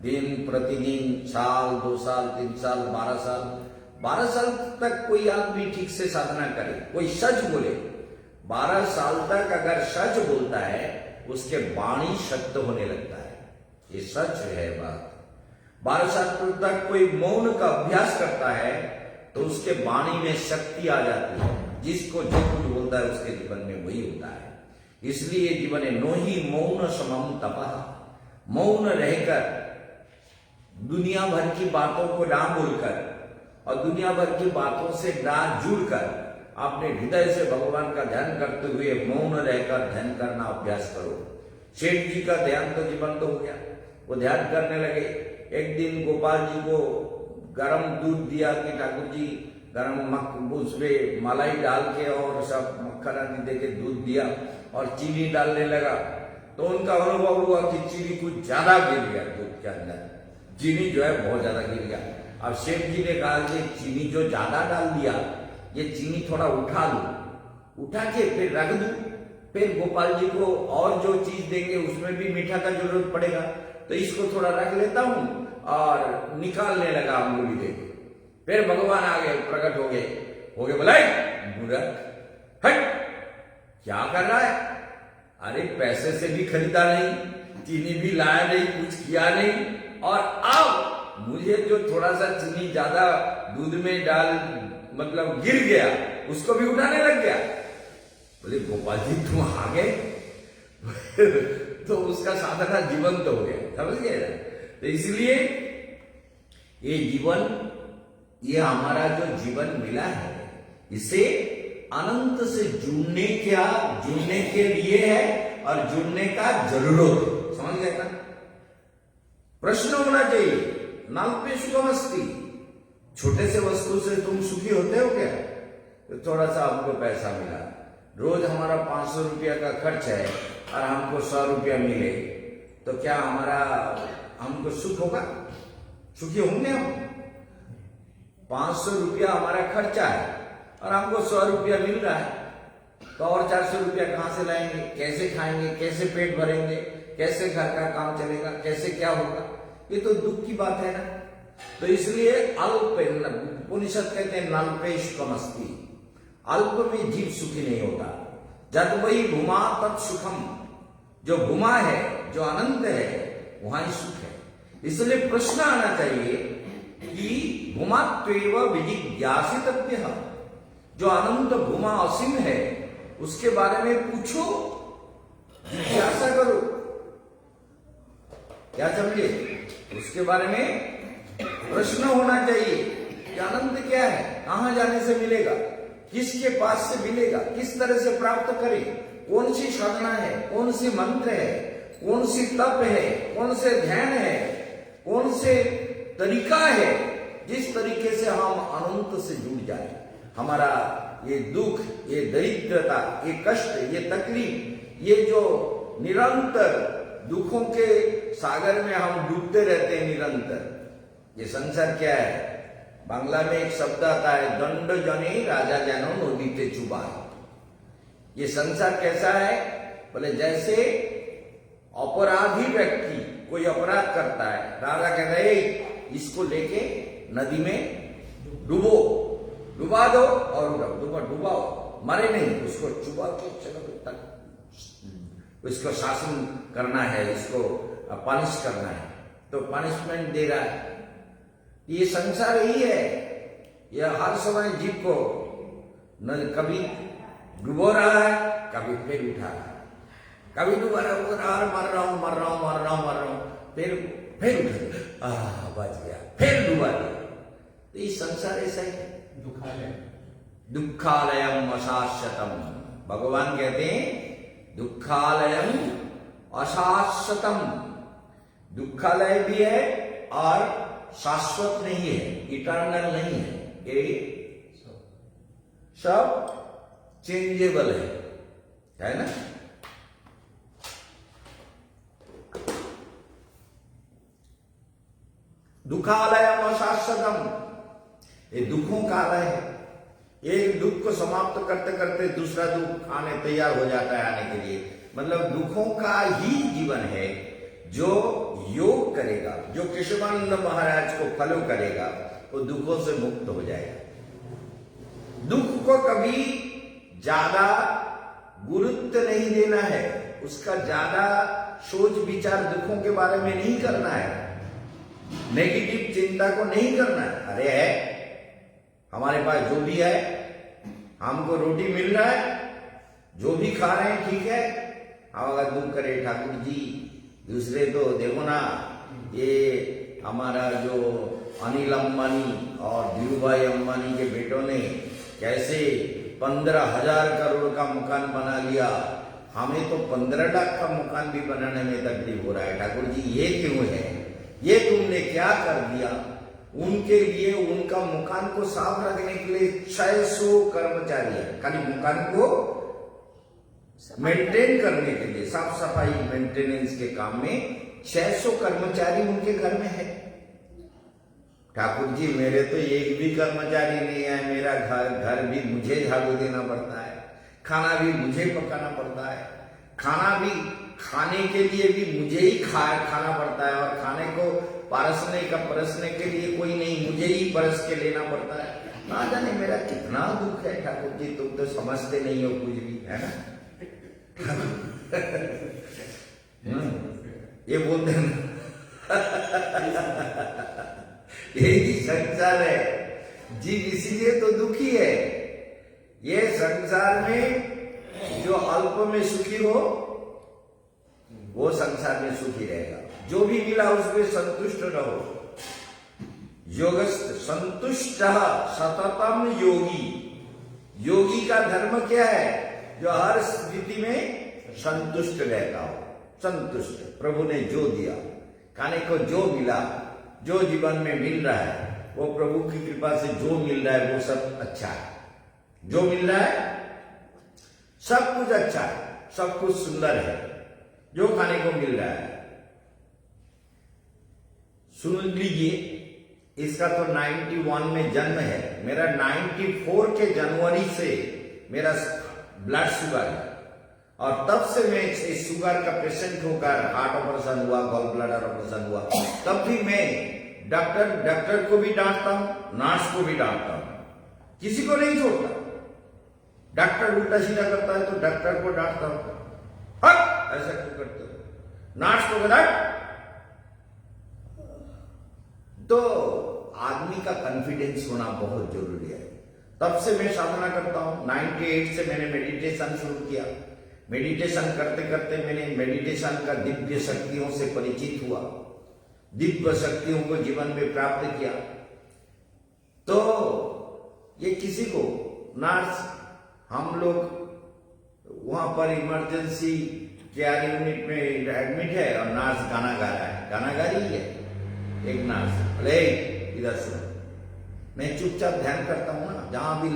दिन प्रतिदिन, साल 2 साल 3 साल 12 साल तक कोई आदमी ठीक से साधना करे, कोई सच बोले, 12 साल तक अगर सच बोलता है उसके वाणी सत्य होने लगता है, ये सच है बात। 12 साल तक कोई मौन का अभ्यास करता है तो उसके वाणी में शक्ति आ जाती है, जिसको जो कुछ बोलता है उसके जीवन में वही होता है। इसलिए जीवन नो ही मौन समम तपः, मौन रहकर दुनिया भर की बातों को ना बोलकर और दुनिया भर की बातों से ना जुड़कर अपने हृदय से भगवान का ध्यान करते हुए मौन रहकर ध्यान करना अभ्यास करो। सेठ जी का ध्यान तो जीवंत हो गया, वो ध्यान करने लगे। एक दिन गोपाल जी को गरम दूध दिया कि ठाकुर जी गरम उसमें मलाई डाल के और सब मक्खन आदि दे के दूध दिया और चीनी डालने लगा, तो उनका अनुभव हुआ कि चीनी कुछ ज्यादा गिर गया दूध के अंदर, चीनी जो है बहुत ज्यादा गिर गया। अब शेख जी ने कहा कि चीनी जो ज्यादा डाल दिया, ये चीनी थोड़ा उठा लूं, उठा के फिर रख दूं, फिर गोपाल जी को और जो चीज देंगे उसमें भी मीठा का जरूरत पड़ेगा, तो इसको थोड़ा रख लेता हूं और निकालने लगा अंगुली देके। फिर भगवान आ गए, प्रकट हो गए बोला मूर्ख हट, क्या कर रहा है? अरे पैसे से भी खरीदा नहीं, चीनी भी लाया नहीं, कुछ किया नहीं, और अब मुझे जो थोड़ा सा चीनी ज्यादा दूध में डाल मतलब गिर गया उसको भी उठाने लग गया। बोले गोपाल जी तुम आ गए तो उसका साधना जीवन तो हो गया, समझ गए ना? तो इसलिए ये जीवन, ये हमारा जो जीवन मिला है, इसे अनंत से जुड़ने के लिए है और जुड़ने का जरूरत है, समझ गए ना? प्रश्न होना चाहिए, नाल्पे सुखमस्ति, छोटे से वस्तु से तुम सुखी होते हो क्या? तो थोड़ा सा हमको पैसा मिला, रोज हमारा 500 रुपया का खर्च है और हमको 100 रुपया मिले, तो क्या हमको सुख होगा? सुखी होंगे हम? 500 रुपया हमारा खर्चा है और हमको 100 रुपया मिल रहा है, तो और 400 रुपया कहां से लाएंगे? कैसे खाएंगे? कैसे पेट भरेंगे? कैसे घर का काम चलेगा? कैसे क्या होगा? ये तो दुख की बात है ना। तो इसलिए अल्प, उपनिषद कहते हैं नाल्पेशकमस्ति, अल्प में जीव सुखी नहीं होता। जब वही भूमा तत्सुखम, जो भूमा है, जो अनंत है, वहां ही सुख है। इसलिए प्रश्न आना चाहिए कि भूमात्वेव विजिज्ञासितव्यः, जो अनंत भूमा असीम है उसके बारे में पूछो, जिज्ञासा करो, क्या समझे? उसके बारे में प्रश्न होना चाहिए कि अनंत क्या है, कहां जाने से मिलेगा, किसके पास से मिलेगा, किस तरह से प्राप्त करें, कौन सी साधना है, कौन सी मंत्र है, कौन सी तप है, कौन से ध्यान है, कौन से तरीका है, जिस तरीके से हम अनंत से जुड़ जाए। हमारा ये दुख, ये दरिद्रता, ये कष्ट, ये तकलीफ, ये जो निरंतर दुखों के सागर में हम डूबते रहते हैं निरंतर, ये संसार क्या है? बांग्ला में एक शब्द आता है, दंड जने राजा जानो नदीते चुबाए। ये संसार कैसा है? बोले जैसे अपराधी व्यक्ति कोई अपराध करता है, राजा कहता है इसको लेके नदी में डुबा दो और डुबाओ, मरे नहीं, उसको चुबा के चलो तक, इसको शासन करना है, इसको पनिश करना है, तो पनिशमेंट दे रहा है। ये संसार ही है, यह हर समय जीव को कभी डुबो रहा है, कभी फिर उठा रहा है, कभी डुबा रहा है, मर रहा हूं, फिर उठा, बच गया, फिर डुबा दिया। तो ये संसार ऐसा ही है, दुखालयम अशाश्वतम। भगवान कहते हैं दुखालयम अशाश्वतम, दुखालय भी है और शाश्वत नहीं है, इटर्नल नहीं है, ये सब चेंजेबल है ना? दुखालयम अशाश्वतम, ये दुखों का आलय है। एक दुख को समाप्त करते करते दूसरा दुख आने तैयार हो जाता है आने के लिए। मतलब दुखों का ही जीवन है। जो योग करेगा, जो केशवानंद महाराज को फॉलो करेगा, वो दुखों से मुक्त हो जाएगा। दुख को कभी ज्यादा गुरुत्व नहीं देना है, उसका ज्यादा सोच विचार दुखों के बारे में नहीं करना है, नेगेटिव चिंता को नहीं करना है। अरे है, हमारे पास जो भी है हमको रोटी मिल रहा है, जो भी खा रहे हैं ठीक है। अगर दुख करे ठाकुर जी, दूसरे तो देखो ना, ये हमारा जो अनिल अंबानी और धीरूभाई अंबानी के बेटों ने कैसे 15,000 करोड़ का मकान बना लिया, हमें तो 15 लाख का मकान भी बनाने में तकलीफ हो रहा है। ठाकुर जी ये क्यों है? ये तुमने क्या कर दिया? उनके लिए उनका मकान को साफ रखने के लिए 600 कर्मचारी है, खाली मकान को मेंटेन करने के लिए, साफ सफाई मेंटेनेंस के काम में 600 कर्मचारी उनके घर में है। ठाकुर जी मेरे तो एक भी कर्मचारी नहीं है, मेरा घर भी मुझे झाड़ू देना पड़ता है, खाना भी मुझे पकाना पड़ता है, खाना भी खाने के लिए भी मुझे ही खाना पड़ता है, और खाने को परसने के लिए कोई नहीं, मुझे ही परस के लेना पड़ता है। ना जाने मेरा कितना दुख है ठाकुर जी, तुम तो समझते नहीं हो कुछ भी, है ना। ये बोलते हैं यही संसार है, जीव इसीलिए तो दुखी है। ये संसार में जो अल्प में सुखी हो वो संसार में सुखी रहेगा, जो भी मिला उसमें संतुष्ट रहो। योगस्थ संतुष्ट सततम योगी। योगी का धर्म क्या है? जो हर स्थिति में संतुष्ट रहता हो। संतुष्ट, प्रभु ने जो दिया, खाने को जो मिला, जो जीवन में मिल रहा है, वो प्रभु की कृपा से जो मिल रहा है वो सब अच्छा है। जो मिल रहा है सब कुछ अच्छा है, सब कुछ सुंदर है, जो खाने को मिल रहा है। सुन लीजिए, इसका तो 91 में जन्म है, मेरा 94 के जनवरी से मेरा ब्लड शुगर है, और तब से मैं इस शुगर का पेशेंट होकर हार्ट ऑपरेशन हुआ, गॉल ब्लैडर ऑपरेशन हुआ, तब भी मैं डॉक्टर को भी डांटता हूं, नर्स को भी डांटता हूं, किसी को नहीं छोड़ता। डॉक्टर उल्टा सीधा करता है तो डॉक्टर को डांटता हूं, हट ऐसा क्यों करते हो, नर्स को डांट। तो आदमी का कॉन्फिडेंस होना बहुत जरूरी है। तब से मैं साधना करता हूं। 98 से मैंने मेडिटेशन शुरू किया। मेडिटेशन करते करते मैंने मेडिटेशन का दिव्य शक्तियों से परिचित हुआ, दिव्य शक्तियों को जीवन में प्राप्त किया। तो ये किसी को नर्स, हम लोग वहां पर इमरजेंसी केयर यूनिट में एडमिट है और नर्स गाना गा रहा है, गाना गा रही है एक नर्स, अरे इधर सुनो। मैं चुपचाप ध्यान करता हूं ना, जहां भी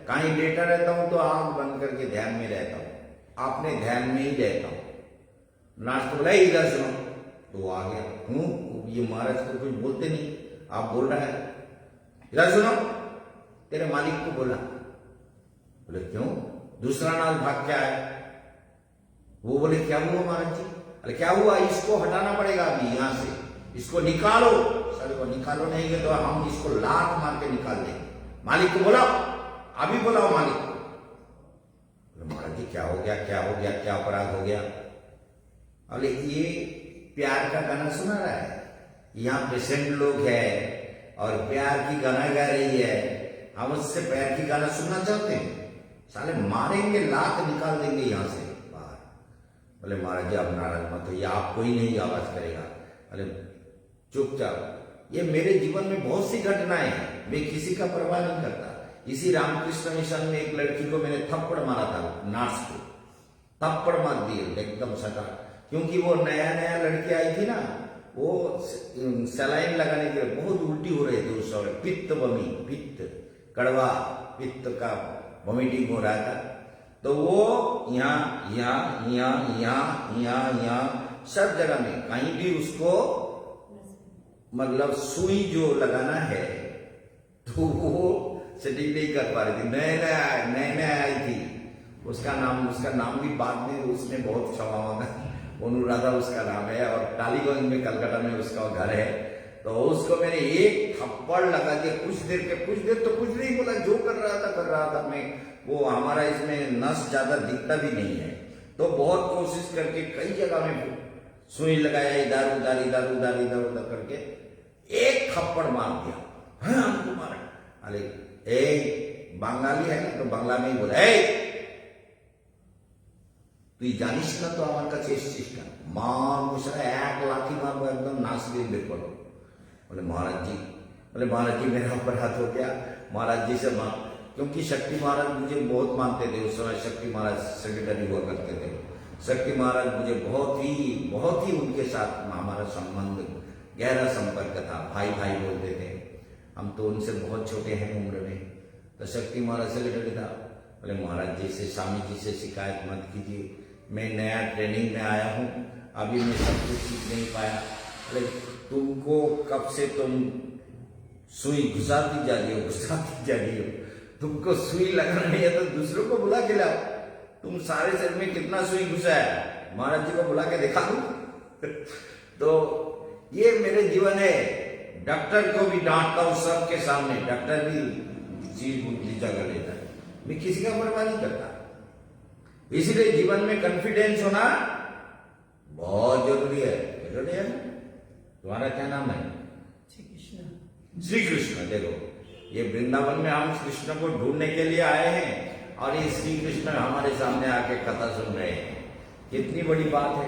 कहीं लेटा रहता हूं तो आंख बंद करके ध्यान में रहता हूं, अपने ध्यान में ही रहता हूं। नर्स तो बोला इधर सुनो, तो आ गया हूं, ये महाराज तो कुछ बोलते नहीं, आप बोल रहा है, इधर सुनो, तेरे मालिक को बोला। बोले क्यों? दूसरा नाल भाग क्या है? वो बोले क्या हुआ महाराज जी? अरे क्या हुआ? इसको हटाना पड़ेगा अभी यहां से, इसको निकालो। साले को निकालो नहीं गए तो हम इसको लात मार के निकाल देंगे। मालिक को बुलाओ, अभी बुलाओ मालिक को। महाराज जी क्या हो गया, क्या हो गया, क्या अपराध हो गया? अरे ये प्यार का गाना सुना रहा है, यहाँ पेशेंट लोग है और प्यार की गाना गा रही है, हम उससे प्यार की गाना सुनना चाहते हैं? साले मारेंगे, लात निकाल देंगे यहां से बाहर। बोले महाराज जी आप नाराज मत होइए, आपको ही नहीं आवाज करेगा। अरे चुपचाप। ये मेरे जीवन में बहुत सी घटनाएं हैं, मैं किसी का परवाह नहीं करता। इसी रामकृष्ण मिशन में एक लड़की को मैंने थप्पड़ मारा था, नर्स को थप्पड़ मार दिए एकदम सटा, क्योंकि वो नया नया लड़की आई थी ना, वो सलाइन लगाने के लिए बहुत उल्टी हो रही थी उस समय, पित्त बमी, पित्त कड़वा पित्त का वॉमिटिंग हो रहा था। तो वो यहाँ सब जगह में कहीं भी उसको मतलब सुई जो लगाना है तो वो सेटिंग नहीं कर पा रही थी। नए आई थी, उसका नाम भी बाद में उसने बहुत छवावा, अनुराधा उसका नाम है, और टालीगंज में कलकत्ता में उसका घर है। तो उसको मैंने एक थप्पड़ लगा दिया। कुछ देर तो कुछ नहीं बोला, जो कर रहा था मैं, वो हमारा इसमें नस ज्यादा दिखता भी नहीं है, तो बहुत कोशिश करके कई जगह में सुई लगाया, इधर उधर करके एक थप्पड़ मार दिया। हाँ हमको मारा। अरे বাঙালি है ना तो বাংলা में ही बोला এই তুই জানিস না তো আমার কাছে এসেছিস না मार मुसरा एक लाठी मारबो एकदम नाच দিয়ে বের করো बोले महाराज जी मेरा अपराध हो गया महाराज जी से मां क्योंकि शक्ति महाराज मुझे बहुत मानते थे उस समय शक्ति महाराज सेक्रेटरी हुआ करते थे शक्ति महाराज मुझे बहुत ही उनके साथ हमारा संबंध गहरा संपर्क था भाई भाई बोलते थे हम तो उनसे बहुत छोटे हैं उम्र में तो शक्ति महाराज सेक्रेटरी था बोले महाराज जी से स्वामी जी से शिकायत मत कीजिए मैं नया ट्रेनिंग में आया हूँ अभी मैं सब कुछ सीख नहीं पाया बोले तुमको कब से तुम सुई घुसाती जा रही हो तुमको सुई लगना नहीं है तो दूसरों को बुला के लाओ तुम सारे शरीर में कितना सुई घुसा है महाराज जी को बुला के दिखा दो तो ये मेरे जीवन है डॉक्टर को भी डांटता हूं सबके सामने डॉक्टर भी चीज बुद्धि जगह लेता है मैं किसी का परवाह नहीं करता इसलिए जीवन में कॉन्फिडेंस होना बहुत जरूरी है तुम्हारा क्या नाम है श्री कृष्ण देखो ये वृंदावन में हम कृष्ण को ढूंढने के लिए आए हैं और ये श्री कृष्ण हमारे सामने आके कथा सुन रहे हैं कितनी बड़ी बात है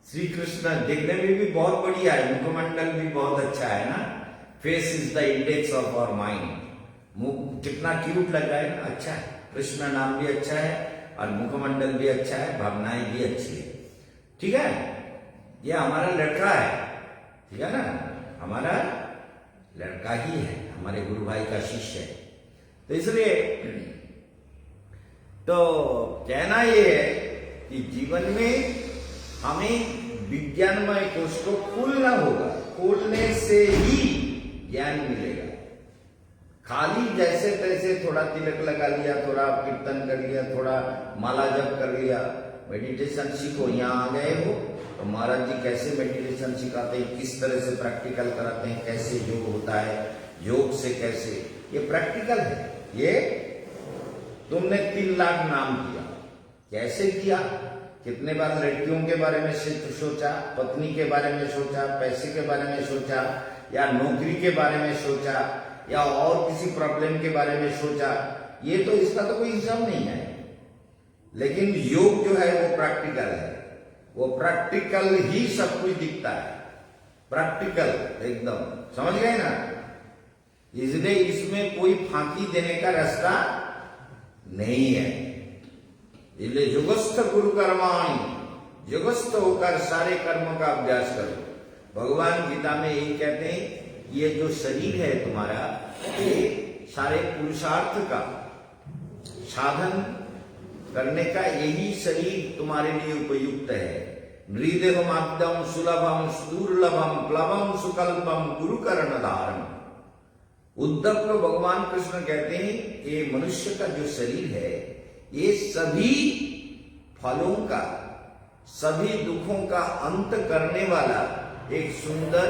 श्री कृष्ण देखने में भी बहुत बढ़िया है मुखमंडल भी बहुत अच्छा है ना face is the index of our mind मुख कितना क्यूट लग रहा है ना अच्छा है कृष्ण नाम भी अच्छा है और मुखमंडल भी अच्छा है भावनाएं भी अच्छी है ठीक है ये हमारा लड़का है ठीक है ना हमारा लड़का ही है हमारे गुरु भाई का शिष्य है तो इसलिए तो कहना ये है कि जीवन में हमें विज्ञानमय कोश को खोलना होगा खोलने से ही ज्ञान मिलेगा खाली जैसे तैसे थोड़ा तिलक लगा लिया थोड़ा कीर्तन कर लिया थोड़ा माला जप कर लिया मेडिटेशन सीखो यहाँ आ गए हो तो महाराज जी कैसे मेडिटेशन सिखाते हैं किस तरह से प्रैक्टिकल कराते हैं कैसे योग होता है योग से कैसे ये प्रैक्टिकल है ये तुमने 3 लाख नाम किया कैसे किया कितने बार लड़कियों के बारे में सोचा पत्नी के बारे में सोचा पैसे के बारे में सोचा या नौकरी के बारे में सोचा या और किसी प्रॉब्लम के बारे में सोचा ये तो इसका तो कोई हिसाब नहीं है लेकिन योग जो है वो प्रैक्टिकल है वो प्रैक्टिकल ही सब कुछ दिखता है प्रैक्टिकल एकदम समझ गए ना इसलिए इसमें कोई फांकी देने का रास्ता नहीं है इसलिए युगस्थ गुरु कर्माणि युगस्थ होकर सारे कर्म का अभ्यास करो भगवान गीता में यही कहते हैं ये जो शरीर है तुम्हारा ये सारे पुरुषार्थ का साधन करने का यही शरीर तुम्हारे लिए उपयुक्त है नृदेहमाद्यम सुलभम सुदुर्लभम प्लवम सुकल्पम गुरु कर्णधारम उद्धव को भगवान कृष्ण कहते हैं ये मनुष्य का जो शरीर है ये सभी फलों का सभी दुखों का अंत करने वाला एक सुंदर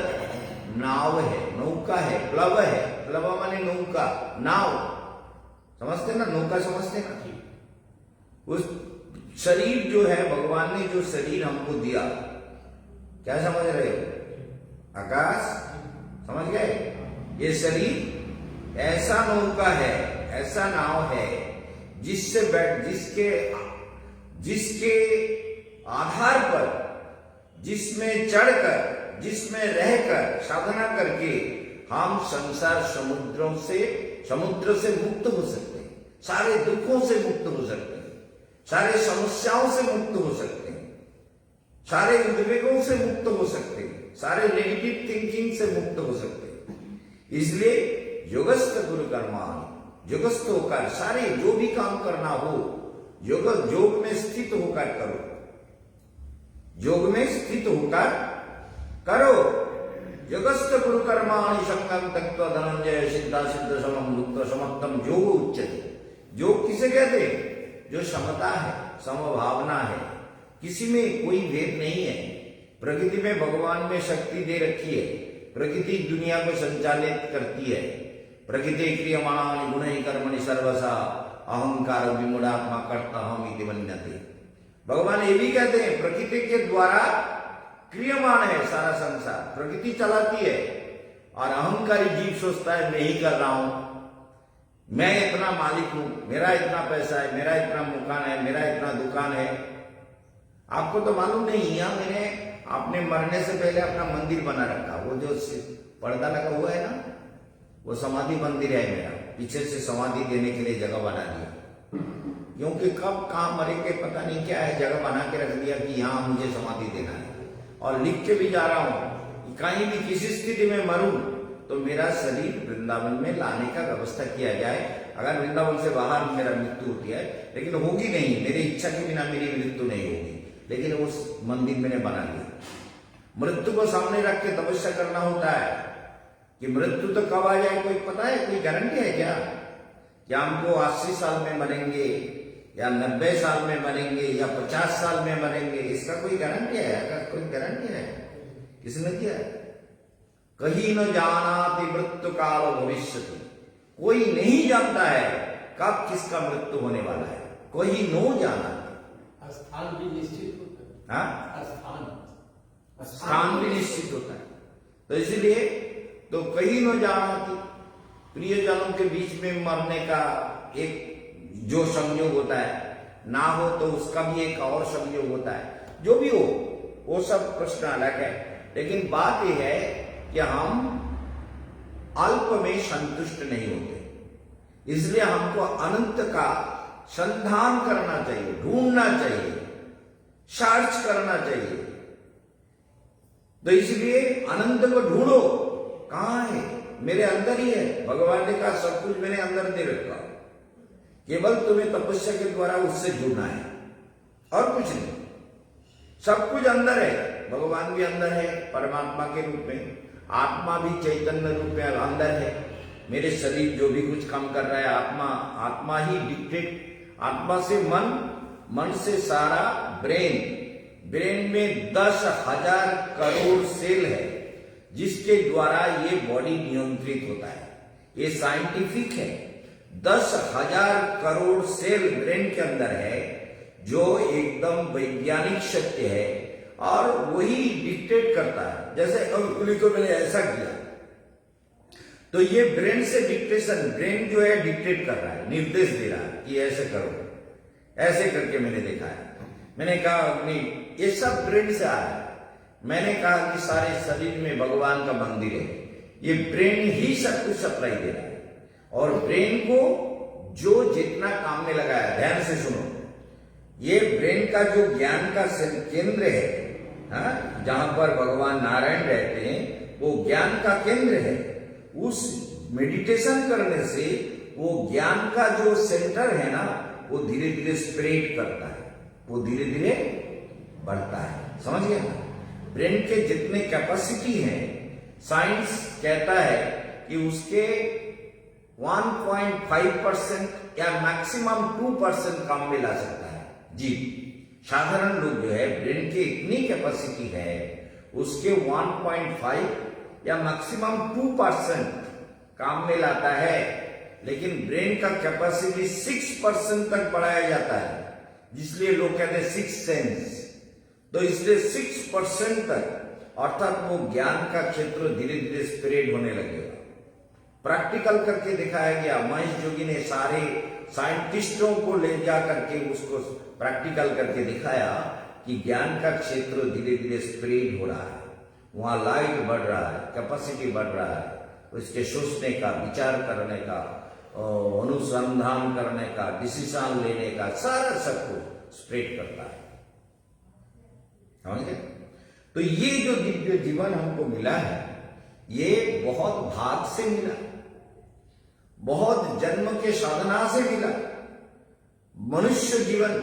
नाव है नौका है प्लव माने नौका नाव समझते ना नौका समझते ना उस शरीर जो है भगवान ने जो शरीर हमको दिया क्या समझ रहे हो आकाश समझ गए ये शरीर ऐसा नौका है ऐसा नाव है जिसके आधार पर जिसमें चढ़कर जिसमें रहकर साधना करके हम संसार समुद्र से मुक्त हो सकते हैं सारे दुखों से मुक्त हो सकते हैं सारे समस्याओं से मुक्त हो सकते हैं सारे उद्वेगों से मुक्त हो सकते हैं सारे नेगेटिव थिंकिंग से मुक्त हो सकते हैं इसलिए योगस्थ गुरु कर्माणि योगस्थ होकर सारे जो भी काम करना हो योग में स्थित होकर करो योग में स्थित होकर करो योगस्थ गुरु कर्माणि संगम तत्व धनंजय सिद्धा सिद्ध समम दुख समत्तम योग उच्चते योग किसे कहते हैं जो समता है समभावना है किसी में कोई भेद नहीं है प्रकृति में भगवान में शक्ति दे रखी है प्रकृति दुनिया को संचालित करती है प्रकृति क्रियमाणानि गुणैः कर्मणि सर्वसा अहंकार विमूढ़ात्मा कर्ता हम इति मन्यते भगवान ये भी कहते हैं प्रकृति के द्वारा क्रियमाण है सारा संसार प्रकृति चलाती है और अहंकारी जीव सोचता है मैं ही कर रहा हूं मैं इतना मालिक हूं, मेरा इतना पैसा है, मेरा इतना मकान है, मेरा इतना दुकान है। आपको तो मालूम नहीं, यहाँ मैंने आपने मरने से पहले अपना मंदिर बना रखा, वो जो पर्दा लगा हुआ है ना, वो समाधि मंदिर है मेरा। पीछे से समाधि देने के लिए जगह बना दिया, क्योंकि कब कहाँ मरेंगे पता नहीं क्या है, जगह बना के रख दिया कि यहाँ मुझे समाधि देना है। और लिख के भी जा रहा हूं, कहीं भी किसी स्थिति में मरूं तो मेरा शरीर वृंदावन में लाने का व्यवस्था किया जाए। अगर वृंदावन से बाहर मेरा मृत्यु होती है, लेकिन होगी नहीं, मेरी इच्छा के बिना मेरी मृत्यु नहीं होगी, लेकिन उस मंदिर मैंने बना लिया। मृत्यु को सामने रख के तपस्या करना होता है कि मृत्यु तो कब आ जाए कोई पता है, कोई गारंटी है क्या हमको 80 साल में मरेंगे या 90 साल में मरेंगे या 50 साल में मरेंगे, इसका कोई गारंटी है? अगर कोई गारंटी है, किसने दिया है? कहीं न जानाति मृत्यु काल भविष्यति, कोई नहीं जानता है कब किसका मृत्यु होने वाला है, कोई नो जाना। स्थान भी निश्चित होता है। हाँ, स्थान भी निश्चित होता है। तो इसलिए तो कहीं न जानाति, प्रियजनों के बीच में मरने का एक जो संयोग होता है, ना हो तो उसका भी एक और संयोग होता है। जो भी हो वो सब प्रश्न अलग है, लेकिन बात यह है कि हम अल्प में संतुष्ट नहीं होते, इसलिए हमको अनंत का संधान करना चाहिए, ढूंढना चाहिए, सर्च करना चाहिए। तो इसलिए अनंत को ढूंढो, कहां है? मेरे अंदर ही है। भगवान ने कहा सब कुछ मैंने अंदर दे रखा, केवल तुम्हें तपस्या के द्वारा उससे जुड़ना है और कुछ नहीं। सब कुछ अंदर है, भगवान भी अंदर है परमात्मा के रूप में, आत्मा भी चैतन्य रूप में अंदर है। मेरे शरीर जो भी कुछ काम कर रहा है, आत्मा ही डिक्टेट, आत्मा से मन से सारा ब्रेन में 10,000 करोड़ सेल है, जिसके द्वारा ये बॉडी नियंत्रित होता है। ये साइंटिफिक है। 10,000 करोड़ सेल ब्रेन के अंदर है, जो एकदम वैज्ञानिक सत्य है, और वही डिक्टेट करता है। जैसे अंगुली को मैंने ऐसा किया तो ये ब्रेन से डिक्टेशन, ब्रेन जो है डिक्टेट कर रहा है, निर्देश दे रहा है कि ऐसे करो, ऐसे करके मैंने देखा है। मैंने कहा अग्नि, ये सब ब्रेन से आ रहा है। मैंने कहा कि सारे शरीर में भगवान का मंदिर है, ये ब्रेन ही सब कुछ सप्लाई दे रहा है। और ब्रेन को जो जितना काम में लगाया, ध्यान से सुनो, ये ब्रेन का जो ज्ञान का केंद्र है, हाँ, जहां पर भगवान नारायण रहते हैं, वो ज्ञान का केंद्र है। उस मेडिटेशन करने से वो ज्ञान का जो सेंटर है ना, वो धीरे धीरे स्प्रेड करता है, वो धीरे धीरे बढ़ता है। समझ गए ना? ब्रेन के जितने कैपेसिटी है, साइंस कहता है कि उसके 1.5% या मैक्सिमम 2% काम में ला सकता है। जी, साधारण लोग जो है ब्रेन की इतनी कैपेसिटी है, उसके 1.5 या मैक्सिमम 2% काम में लाता है, लेकिन ब्रेन का कैपेसिटी 6% तक बढ़ाया जाता है, जिसलिए लोग कहते हैं 6 सेंस। तो इसलिए 6% तक, अर्थात वो ज्ञान का क्षेत्र धीरे धीरे स्प्रेड होने लगेगा। प्रैक्टिकल करके दिखाया गया। महेश जोगी ने सारे साइंटिस्टों को ले जा करके उसको प्रैक्टिकल करके दिखाया कि ज्ञान का क्षेत्र धीरे धीरे स्प्रेड हो रहा है, वहां लाइट बढ़ रहा है, कैपेसिटी बढ़ रहा है, उसके सोचने का, विचार करने का, अनुसंधान करने का, डिसीजन लेने का, सारा सब कुछ स्प्रेड करता है। समझे? तो ये जो दिव्य जीवन हमको मिला है, ये बहुत भाग से मिला, बहुत जन्म के साधना से मिला। मनुष्य जीवन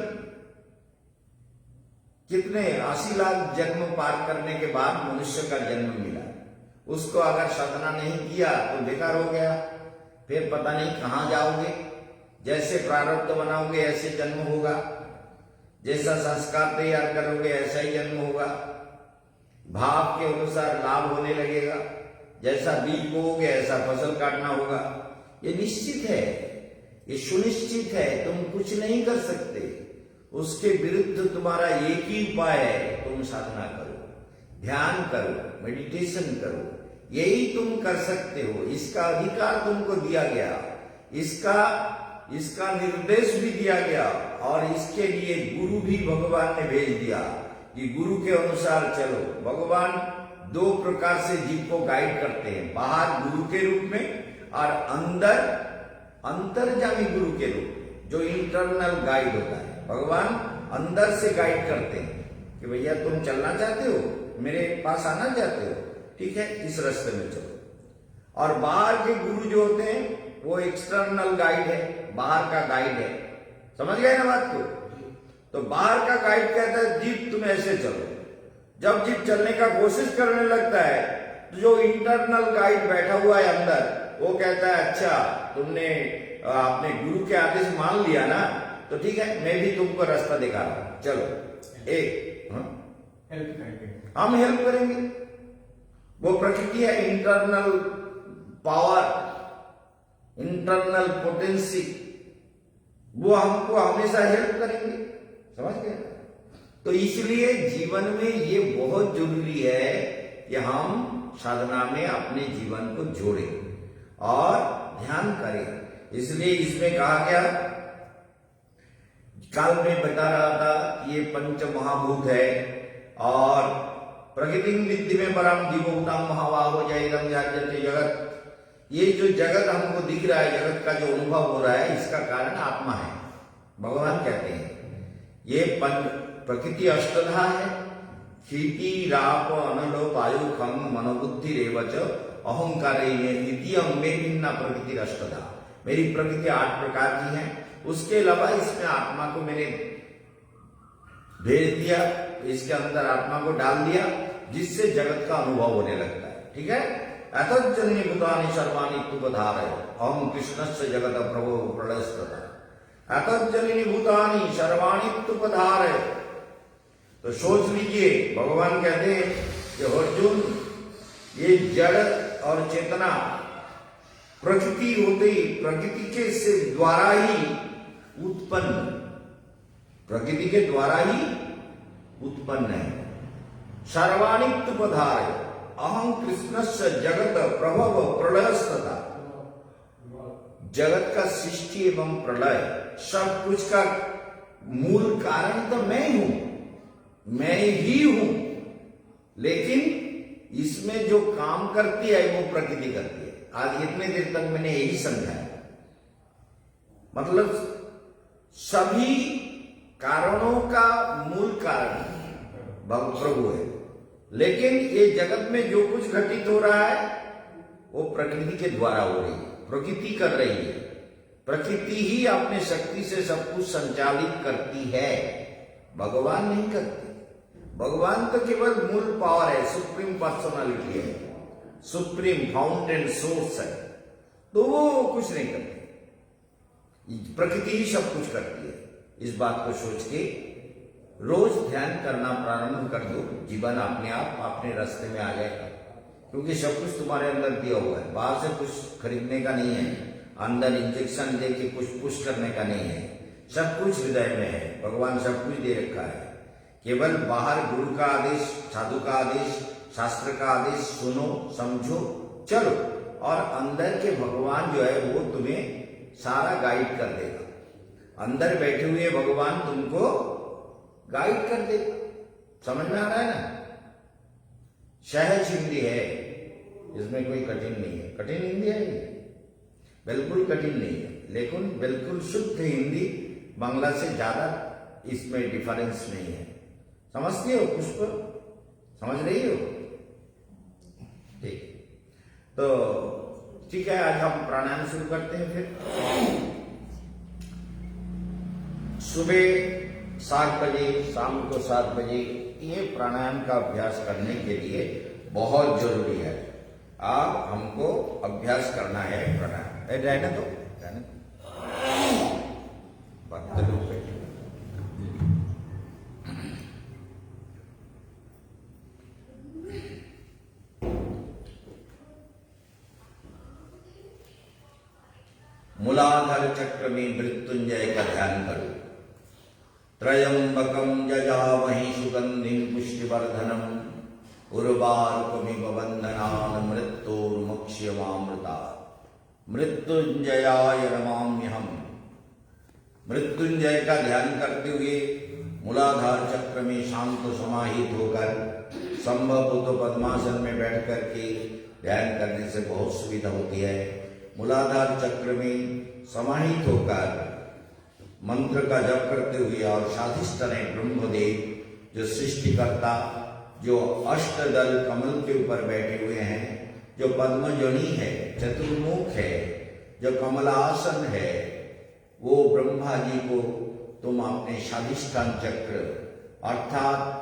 कितने 80 लाख जन्म पार करने के बाद मनुष्य का जन्म मिला। उसको अगर साधना नहीं किया तो बेकार हो गया, फिर पता नहीं कहां जाओगे। जैसे प्रारब्ध बनाओगे ऐसे जन्म होगा, जैसा संस्कार तैयार करोगे ऐसा ही जन्म होगा। भाव के अनुसार लाभ होने लगेगा, जैसा बीज बोओगे ऐसा फसल काटना होगा। ये निश्चित है, ये सुनिश्चित है, तुम कुछ नहीं कर सकते। उसके विरुद्ध तुम्हारा एक ही उपाय है, तुम साधना करो, ध्यान करो, मेडिटेशन करो, यही तुम कर सकते हो। इसका अधिकार तुमको दिया गया, इसका निर्देश भी दिया गया और इसके लिए गुरु भी भगवान ने भेज दिया कि गुरु के अनुसार चलो। भगवान दो प्रकार से जीव को गाइड करते हैं, बाहर गुरु के रूप में और अंदर अंतर्जामी गुरु के रूप में, जो इंटरनल गाइड होता है। भगवान अंदर से गाइड करते हैं कि भैया तुम चलना चाहते हो, मेरे पास आना चाहते हो, ठीक है, इस रास्ते में चलो। और बाहर के गुरु जो होते हैं वो एक्सटर्नल गाइड है, बाहर का गाइड है। समझ गए ना बात को? तो बाहर का गाइड कहता है जीप तुम ऐसे चलो। जब जीप चलने का कोशिश करने लगता है तो जो इंटरनल गाइड बैठा हुआ है अंदर, वो कहता है अच्छा तुमने अपने गुरु के आदेश मान लिया ना, तो ठीक है, मैं भी तुमको रास्ता दिखा रहा हूं, चलो एक हेल्प करेंगे, हम हेल्प करेंगे। वो प्रकृति है, इंटरनल पावर, इंटरनल पोटेंसी, वो हमको हमेशा हेल्प करेंगे। समझ गए? तो इसलिए जीवन में ये बहुत जरूरी है कि हम साधना में अपने जीवन को जोड़ें और ध्यान करें। इसलिए इसमें कहा गया, कल मैं बता रहा था कि ये पंच महाभूत है और प्रकृति विद्धि में परम जीवोत्तम महाबाहो जयदम जाग्रते जगत। ये जो जगत हमको दिख रहा है, जगत का जो अनुभव हो रहा है, इसका कारण आत्मा है। भगवान कहते हैं ये प्रकृति अष्टधा है, क्षिति राप अनलो वायु खम मनोबुद्धि रेवच अहंकार में भिन्ना प्रकृति अष्टधा। मेरी प्रकृति 8 प्रकार की है, उसके अलावा इसमें आत्मा को मैंने भेज दिया, इसके अंदर आत्मा को डाल दिया, जिससे जगत का अनुभव होने लगता है। ठीक है? अतजन्य भूतानि सर्वाणि तुपधारय अहम कृष्णस्य जगत प्रभो प्रलयस्ततः। अतजन्य भूतानि सर्वाणि तुपधारय। तो सोच लीजिए, भगवान कहते हैं कि अर्जुन, ये जड़ और चेतना प्रकृति होती, प्रकृति के से द्वारा ही उत्पन्न, प्रकृति के द्वारा ही उत्पन्न है। सर्वाणि तुपधारय अहम कृष्णस्य जगत प्रभव प्रलयस्ततः। जगत का सृष्टि एवं प्रलय, सब कुछ का मूल कारण तो मैं हूं, मैं ही हूं, लेकिन इसमें जो काम करती है वो प्रकृति करती है। आज इतने देर तक मैंने यही समझाया, मतलब सभी कारणों का मूल कारण प्रभु है, लेकिन ये जगत में जो कुछ घटित हो रहा है वो प्रकृति के द्वारा हो रही है, प्रकृति कर रही है। प्रकृति ही अपने शक्ति से सब कुछ संचालित करती है, भगवान नहीं करते। भगवान तो केवल मूल पावर है, सुप्रीम पर्सनालिटी है, सुप्रीम फाउंटेन सोर्स है, तो वो कुछ नहीं करते, प्रकृति ही सब कुछ करती है। इस बात को सोच के रोज ध्यान करना प्रारंभ कर दो, जीवन अपने आप अपने रास्ते में आ जाएगा, क्योंकि सब कुछ तुम्हारे अंदर दिया हुआ है। बाहर से कुछ खरीदने का नहीं है, अंदर इंजेक्शन दे के कुछ पुश करने का नहीं है, सब कुछ हृदय में है। भगवान सब कुछ दे रखा है, केवल बाहर गुरु का आदेश, साधु का आदेश, शास्त्र का आदेश सुनो, समझो, चलो, और अंदर के भगवान जो है वो तुम्हें सारा गाइड कर देगा। अंदर बैठे हुए भगवान तुमको गाइड कर देगा। समझ में आ रहा है ना? सहज हिंदी है, इसमें कोई कठिन नहीं है। कठिन हिंदी है ये? बिल्कुल कठिन नहीं है, लेकिन बिल्कुल शुद्ध हिंदी, बांग्ला से ज्यादा इसमें डिफरेंस नहीं है। समझती हो? पुष्प समझ रही हो? ठीक, तो ठीक है, आज हम प्राणायाम शुरू करते हैं। फिर सुबह 7 बजे, शाम को 7 बजे ये प्राणायाम का अभ्यास करने के लिए बहुत जरूरी है। आप हमको अभ्यास करना है प्राणायाम। रहने दो, रहने दो, बात करो। मूलाधार चक्र में मृत्युंजय का ध्यान करो। त्रयंबकम यजामहे सुगंधिं पुष्टिवर्धनम उर्वारुकमिव बंधनान् मृत्योर्मुक्ष्यमामृतात्। मृत्युंजयाय नमाम्यहम्। मृत्युंजय का ध्यान करते हुए मूलाधार चक्र में शांत समाहित होकर संभव हो तो पद्मासन में बैठ करके ध्यान करने से बहुत सुविधा होती है। मूलाधार चक्र में समाहित होकर मंत्र का जप करते हुए और स्वाधिष्ठान ब्रह्मदेव जो सृष्टिकर्ता, जो अष्टदल कमल के ऊपर बैठे हुए हैं, जो पद्मजनी है, चतुर्मुख है, जो कमलासन है, वो ब्रह्मा जी को तुम अपने स्वाधिष्ठान चक्र अर्थात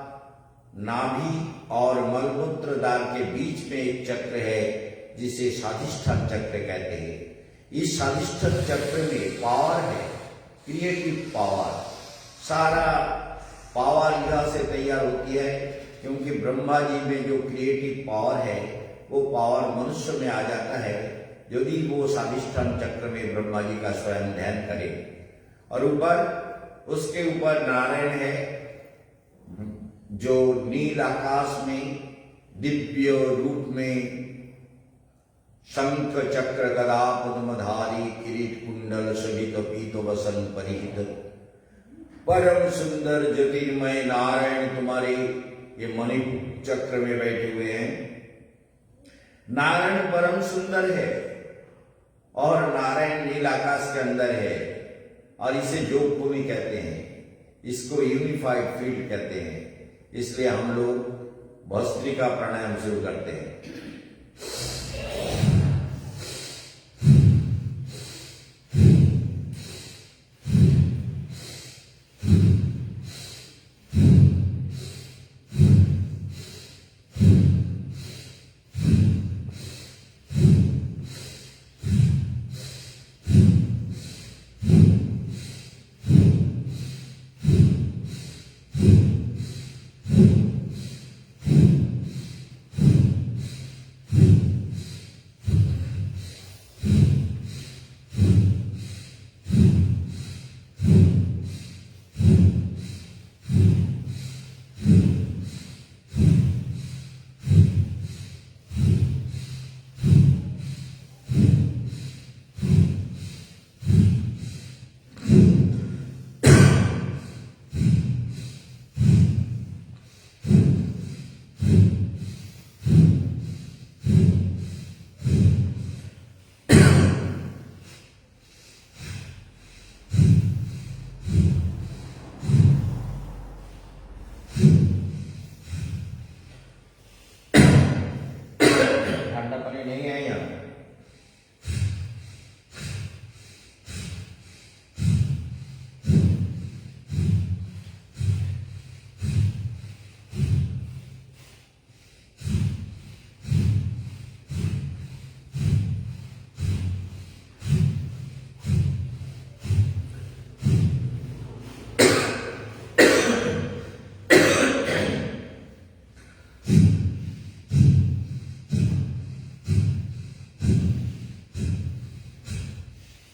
नाभि और मलमूत्र द्वार के बीच में एक चक्र है जिसे स्वाधिष्ठान चक्र कहते हैं। इस स्वाधिष्ठान चक्र में पावर है, क्रिएटिव पावर। सारा पावर यहाँ से तैयार होती है, क्योंकि ब्रह्मा जी में जो क्रिएटिव पावर है वो पावर मनुष्य में आ जाता है यदि वो स्वाधिष्ठान चक्र में ब्रह्मा जी का स्वयं ध्यान करे। और ऊपर उसके ऊपर नारायण है जो नील आकाश में दिव्य रूप में शंख चक्र गदा पद्मधारी किरीट कुंडल शोभित पीत वसन परिहित परम सुंदर ज्योतिर्मय नारायण तुम्हारे ये मणि चक्र में बैठे हुए हैं। नारायण परम सुंदर है और नारायण नील आकाश के अंदर है और इसे योग भूमि कहते हैं, इसको यूनिफाइड फील्ड कहते हैं। इसलिए हम लोग भस्त्रिका प्राणायाम शुरू करते हैं।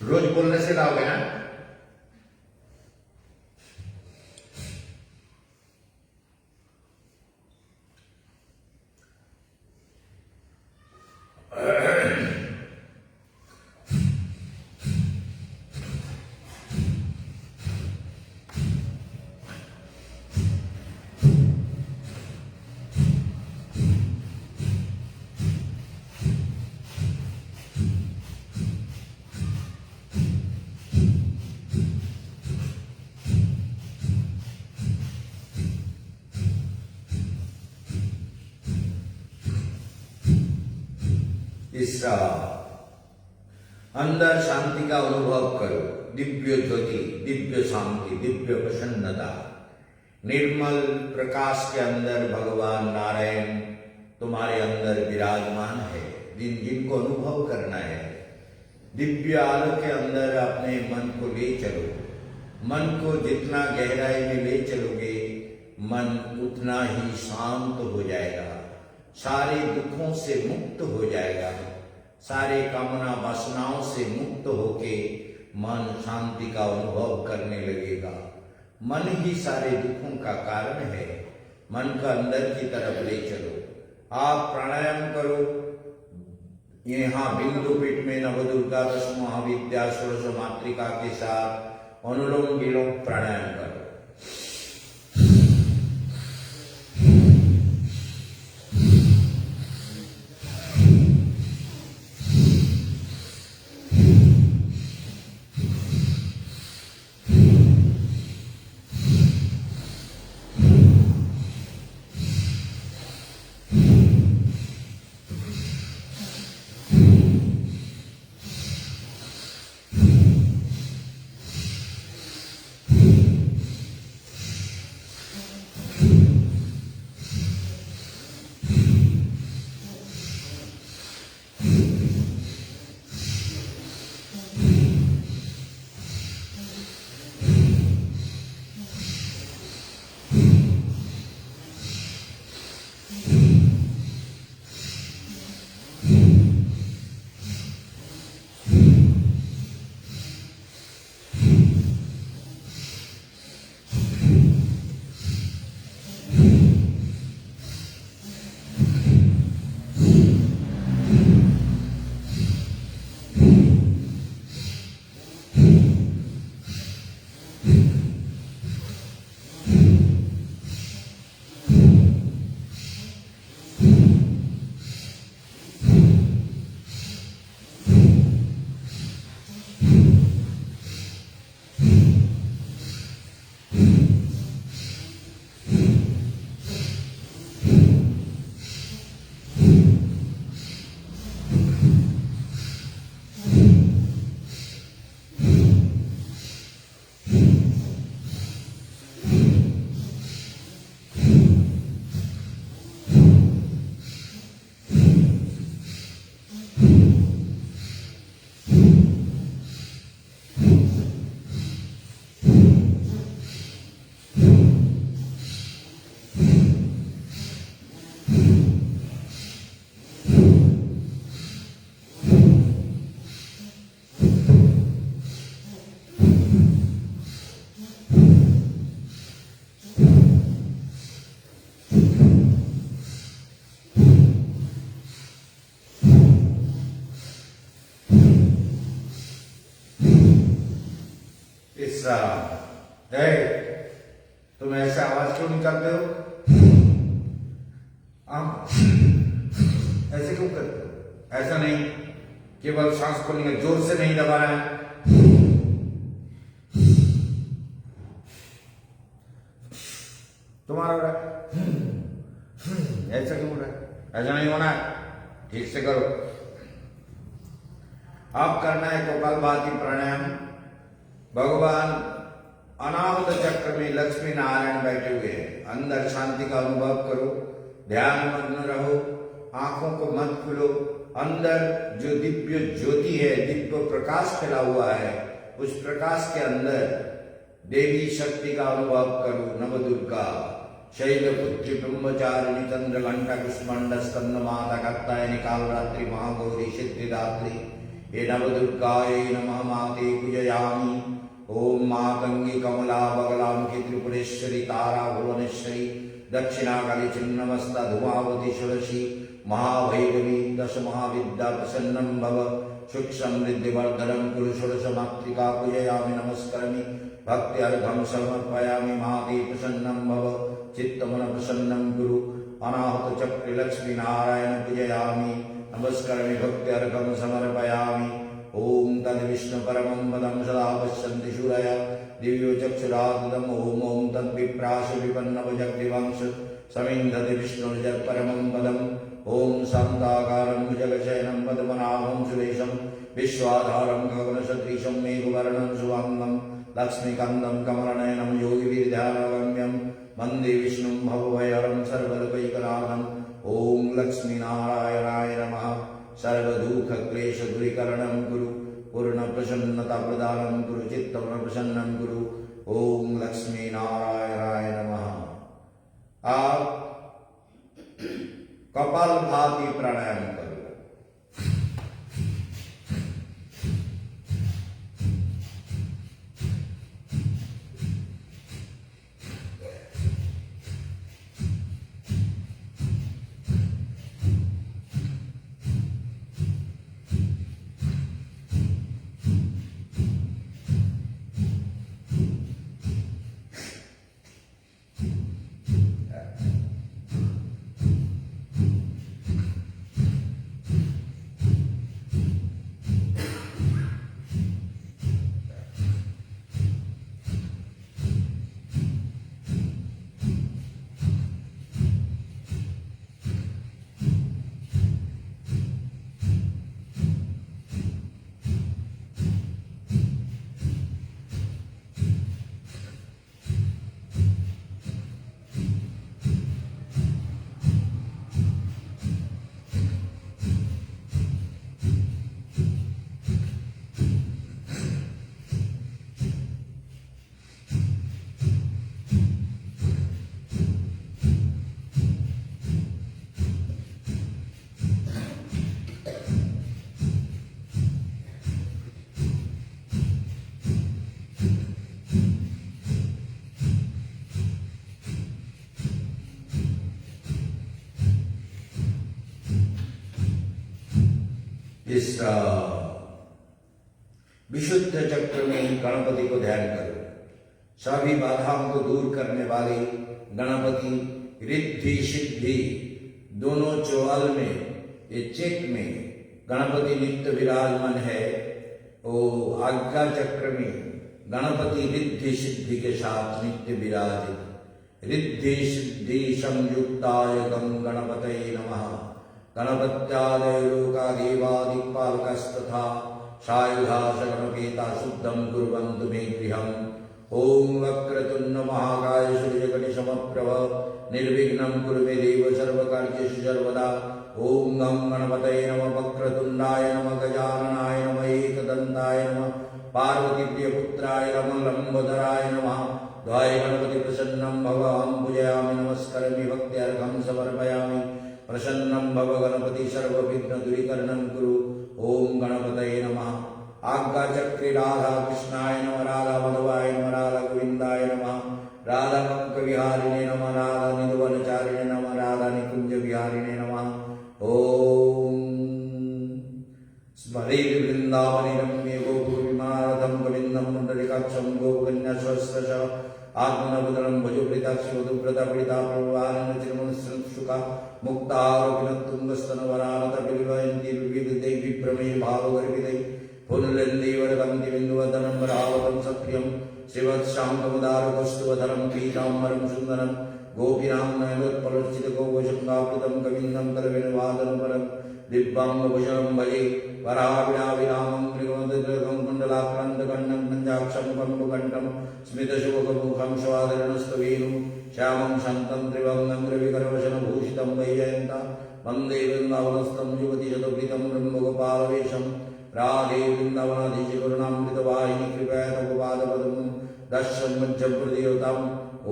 रोज बोलने से रहोगे ना। तीसरा, अंदर शांति का अनुभव करो। दिव्य ज्योति, दिव्य शांति, दिव्य प्रसन्नता, निर्मल प्रकाश के अंदर भगवान नारायण तुम्हारे अंदर विराजमान है, जिनको अनुभव करना है। दिव्य आलोक के अंदर अपने मन को ले चलो। मन को जितना गहराई में ले चलोगे, मन उतना ही शांत हो जाएगा, सारे दुखों से मुक्त हो जाएगा, सारे कामना वासनाओं से मुक्त होके मन शांति का अनुभव करने लगेगा। मन ही सारे दुखों का कारण है। मन का अंदर की तरफ ले चलो। आप प्राणायाम करो, यहाँ बिंदु पीठ में नवदुर्गा 10 महाविद्या 16 मातृका के साथ अनुलोम विलोम प्राणायाम करो। तुम ऐसे आवाज क्यों निकालते हो? आप ऐसे क्यों करते हो? ऐसा नहीं, केवल सांस को नहीं, जोर से नहीं दबाना है। तुम्हारा हो रहा है, ऐसा क्यों हो रहा है? ऐसा नहीं होना है, ठीक से करो। अब करना है कपालभाति प्राणायाम। भगवान अनाहत चक्र में लक्ष्मी नारायण बैठे हुए हैं। अंदर शांति का अनुभव करो, ध्यान मग्न रहो, आंखों को मत खोलो। अंदर जो दिव्य ज्योति है, दिव्य प्रकाश फैला हुआ है, उस प्रकाश के अंदर देवी शक्ति का अनुभव करो। नवदुर्गा शैलपुत्री ब्रह्मचारिणी चंद्रघंटा कुष्मांड स्कंद माता कात्यायनी कालरात्रि महागौरी सिद्धिदात्री हे नवदुर्गायै नमः माते पूजयामि। ओम मातंगी कमला बगलामुखी त्रिपुरेश्वरी तारा भुवनेश्वरी दक्षिणाकाली छिन्नमस्ता धूमावती षोडशी महाभैरवी दश महाविद्या प्रसन्नं भव सुख समृद्धिवर्धनं कुरु। षोडश मातृका पूजयामि नमस्करामि भक्ति अर्घं समर्पयामि। माते प्रसन्नं भव चित्तमन प्रसन्नं कुरु। अनाहत चक्र लक्ष्मी नारायण पूजयामि नमस्करामि भक्ति अर्घं समर्पयामि। ओम तद विष्णु परमं पदं सदा पश्यन्ति शूरय दिव्यो चक्षुरादम्। ओम ओम तद विप्राश विपन्नवजग्रीवांश समिन्धति विष्णुर्जः परमं पदम्। ओम शान्ताकारं भुजगशयनं पद्मनाभं सुरेशं विश्वाधारं गगनसदृशं मेघवर्णं शुभांगं लक्ष्मीकान्तं कमलनयनं योगिभिर्ध्यानगम्यं वन्दे विष्णुं भवभयहरं सर्वलोकैकनाथम्। ओम लक्ष्मीनारायणाय नमः। सर्वदुःख क्लेश दूरीकरणं कुरु। पूर्ण प्रसन्नता प्रदानं कुरु। चित्तं प्रसन्नं कुरु। ओम लक्ष्मी नारायणाय नमः। आप कपालभाति प्राणायाम करो। इस विशुद्ध चक्र में गणपति को ध्यान करो। सभी बाधाओं को दूर करने वाले गणपति रिद्धि सिद्धि दोनों चौहल में, ये चेक में गणपति नित्य विराजमान है। वो आज्ञा चक्र में गणपति रिद्धि सिद्धि के साथ नित्य विराजित। रिद्धि सिद्धि संयुक्ताय गं गणपतये नमः। गणपत्यादय लोका देवा दिक्पालकस्तथा सायुधा सकलपेता शुद्धं कुर्वन्तु मे गृहम्। ओम वक्रतुण्ड महाकाय सूर्यकोटि समप्रभ निर्विघ्नं कुरु मे देव सर्वकार्येषु सर्वदा। ओम गं गणपतये नमः। वक्रतुण्डाय नमः। गजाननाय नमः। एकदन्ताय नमः। पार्वतीप्रियपुत्राय नमः। लंबोदराय नमः। द्वाय गणपति प्रसन्नं भव। अहं पूजयामि नमस्करोमि भक्त्यार्घं समर्पयामि। प्रसन्नं भव गणपति सर्वविघ्न दूरीकरणं कुरु। ओम गणपतये नमः। आज्ञा चक्रे राधा कृष्णाय नमः। राधा माधवाय नमः। राधा गोविंदाय नमः। राधा कंक विहारिणे नमः। राधा निधुवनचारिणे नमः। राधा निकुंज विहारिणे नमः। ओम स्मरे वृंदावने रम्ये गोपुरविमानरथं गोविन्दं पुण्डरीकाक्षं गोपकन्यासहस्रशः आत्मनवदनं भजोप्रीताक्षि वधूव्रता प्रभवानन चिरमनस्सुखा मुक्तारोपिणतुङ्गस्तनवरानतपिलिवयन्ति विविधै विभ्रमे भावगर्भितै पुनर्लेन्दीवरकन्ति बिन्दुवदनं वरावतं सप्रियं श्रीवत्साङ्गमुदारकस्तुवधरं पीताम्बरं सुन्दरं गोपीनां नयनोत्पलर्चितगोपशङ्गावृतं कविन्दं करवेणुवादनपरं दिव्याङ्गभूषणं भजे वराविराविरामं मृगमदृगं कुण्डलाक्रान्तकण्डं पञ्चाक्षं कम्बुकण्ठं स्मितशोकमुखं स्वादरणस्तवेणुं श्यामं शान्तं त्रिभङ्गं रविकरवशनभूषितं वैजयन्ता वन्दे वृन्दावनस्थं युवतिशतप्रीतं ब्रह्मगोपालवेशं राधे वृन्दावनाधीश करुणामृतवाहिनी कृपया तव पादपद्मं दर्शं मज्जप्रदेवताम्।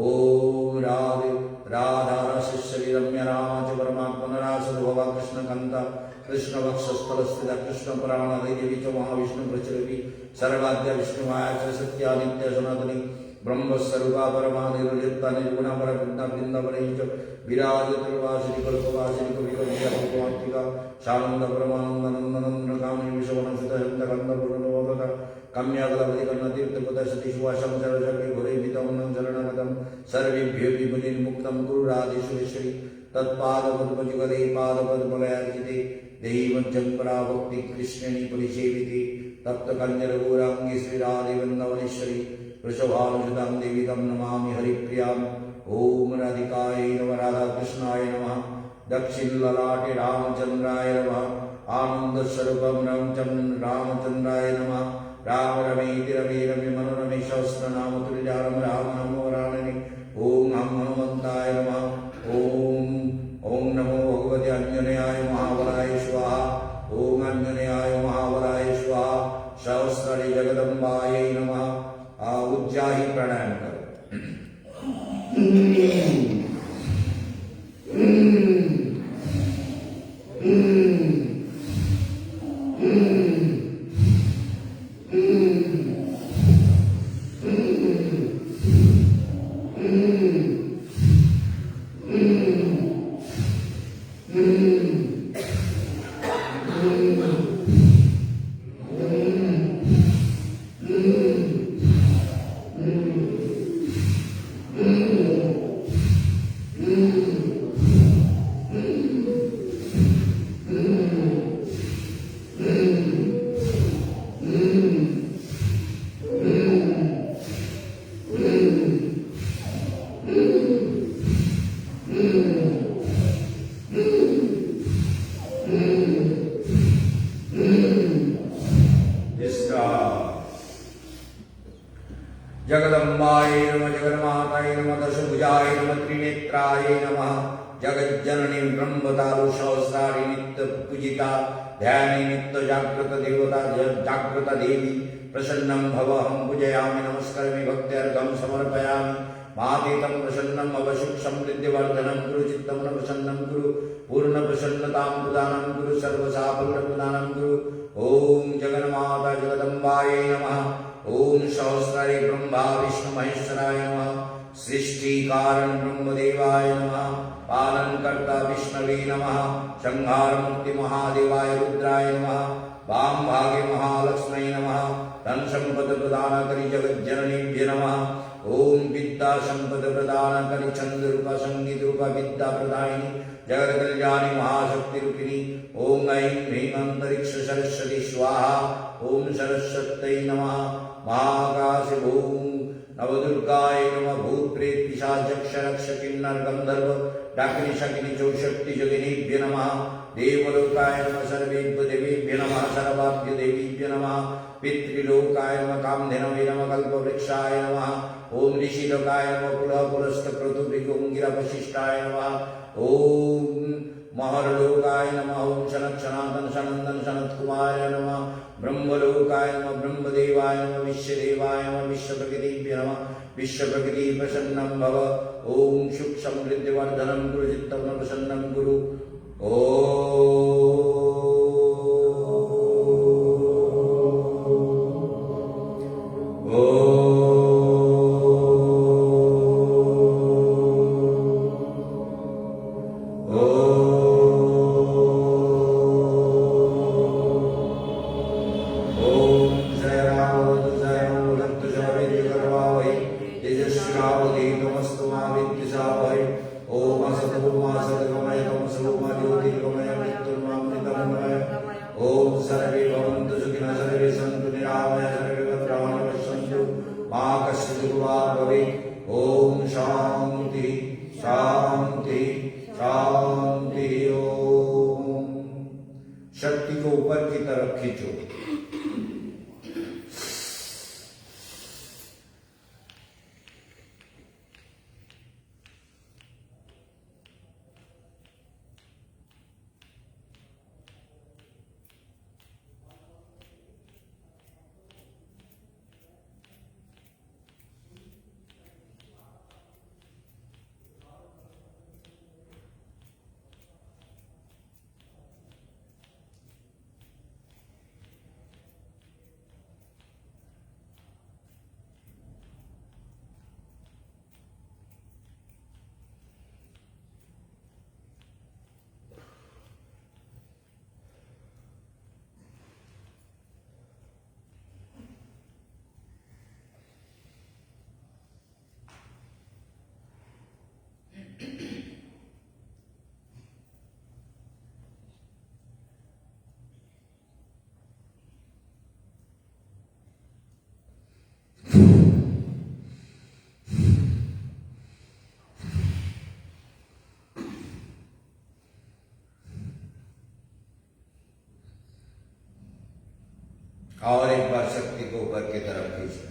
ओम राधे राधा रसिश्री रम्य राम च परमात्मन रासुभवा कृष्णकांता कृष्ण वक्षस्थलस्थिता कृष्ण पुराण देवी च महाविष्णु प्रचरति सर्वाद्य विष्णुमाया च सत्या नित्य सनातनी ब्रह्मस्वरूपा परमा निर्लिप्ता निर्गुणा परब्रह्म वृंदावने च विराजतवासिनी कल्पवासिनी कविकविका शानंद परमानंदनंदन कामिनी विश्ववनसुतहन्तकन्दपूर्णोदक कम्यागलपति कन्नतीर्थपद सती सुवासं सरजगे घोरे वितमनं शरणगतं सर्वेभ्यो विमुनिर्मुक्तं कुरु राधेश्वरी तत्पादपद्मजुगले पादपद्मलयार्चिते देहिमज्जं पराभक्ति कृष्णेनि परिसेविते तप्तकन्यरघोराङ्गी श्रीराधे वृन्दावनेश्वरी वृषभानुसुतां देवी तं नमामि हरिप्रियाम्। ओम राधिकायै नमः। राधाकृष्णाय नमः। दक्षिणललाटे रामचन्द्राय नमः। आनन्दस्वरूपं रामचन्द्राय नमः। राम रमेति रमे रमे मनोरमे सहस्रनाम तुल्यं राम नमो रामणे। ओम हम हनुमन्ताय नमः। ओम नमो भगवते अंजनेयाय महाबलाय स्वाहा। ओम अंजनेयाय महाबलाय स्वाहा। सहस्राणि जगदम्बायै नमः। उज्जाही प्राणायाम करो। जगदम्बाय नमः। जगन्माताय नमः। दशभुजाय नमः। त्रिनेत्राय नमः। जगज्जननी ब्रह्मतारु सहस्राणि नित्य पूजिता ध्याने नित्य जागृत देवता जागृत देवी प्रसन्नं भव। अहं पूजयामि नमस्करोमि भक्त्यार्घं समर्पयामि। महातीतं प्रसन्नं भव। सुख समृद्धिवर्धनं कुरु। चित्तं प्रसन्नं कुरु। पूर्ण प्रसन्नतां प्रदानं कुरु। सर्वसाफल्य प्रदानं कुरु। ओम जगन्माता जगदम्बायै नमः। ओम सहस्राय ब्रह्मा विष्णु महेश्वराय नमः। सृष्टि कारण ब्रह्मदेवाय नमः। पालन कर्ता विष्णवे नमः। संहार मुक्ति महादेवाय रुद्राय नमः। वाम भागे महालक्ष्मी नमः धन संपद प्रदान करी जगत जननीभ्य नमः ओम विद्या संपद प्रदान करी छंद रूपा संगीत रूपा विद्या प्रदायिनी जगत कल्याणी महाशक्ति रूपिणी ओम ऐं ह्रीं अंतरिक्ष सरस्वती स्वाहा ओम सरस्वत्यै नमः महाकाश ओम नवदुर्गाय नमः भूत प्रेत पिशाच यक्ष रक्ष किन्नर गंधर्व डाकिनी शकिनी चौषट्टि योगिनीभ्य नमः देवलोकाय नमः सर्वेभ्यो देवेभ्य नमः सर्वाभ्यो देवीभ्य नमः पितृलोकाय नमः कामधेनवे नमः कल्पवृक्षाय नमः ओम ऋषिलोकाय नमः पुलह पुलस्त क्रतुभृगुंगिरा वशिष्ठाय नमः ओम महर्लोकाय नमः ओम सनत सनातन सनंदन सनत कुमार नमः ब्रह्मलोकाय नमः ब्रह्मदेवाय नमः विश्वदेवाय नमः विश्वप्रकृतिभ्य नमः विश्वप्रकृति प्रसन्नं भव ओम सुख समृद्धि वर्धनं कुरु चित्तं प्रसन्नं कुरु ओम सर्वे भवन्तु सुखिनः सर्वे सन्तु निरामया सर्वे भद्राणि पश्यन्तु मा कश्चित् दुर्भाग् भवेत् ओम शांति शांति शांति ओम शक्ति को ऊपर की तरफ खींचो और एक बार शक्ति को ऊपर की तरफ खींचना है।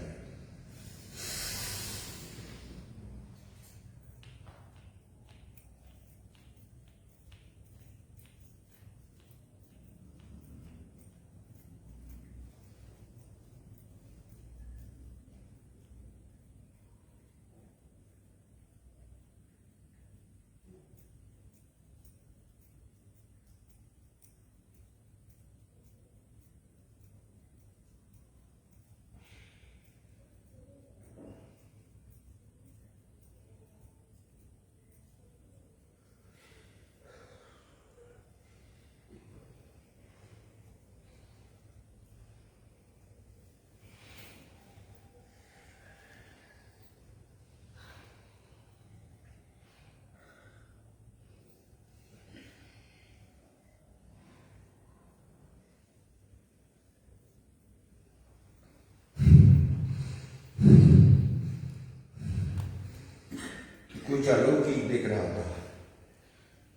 कुछ अलौकिक दिख रहा था।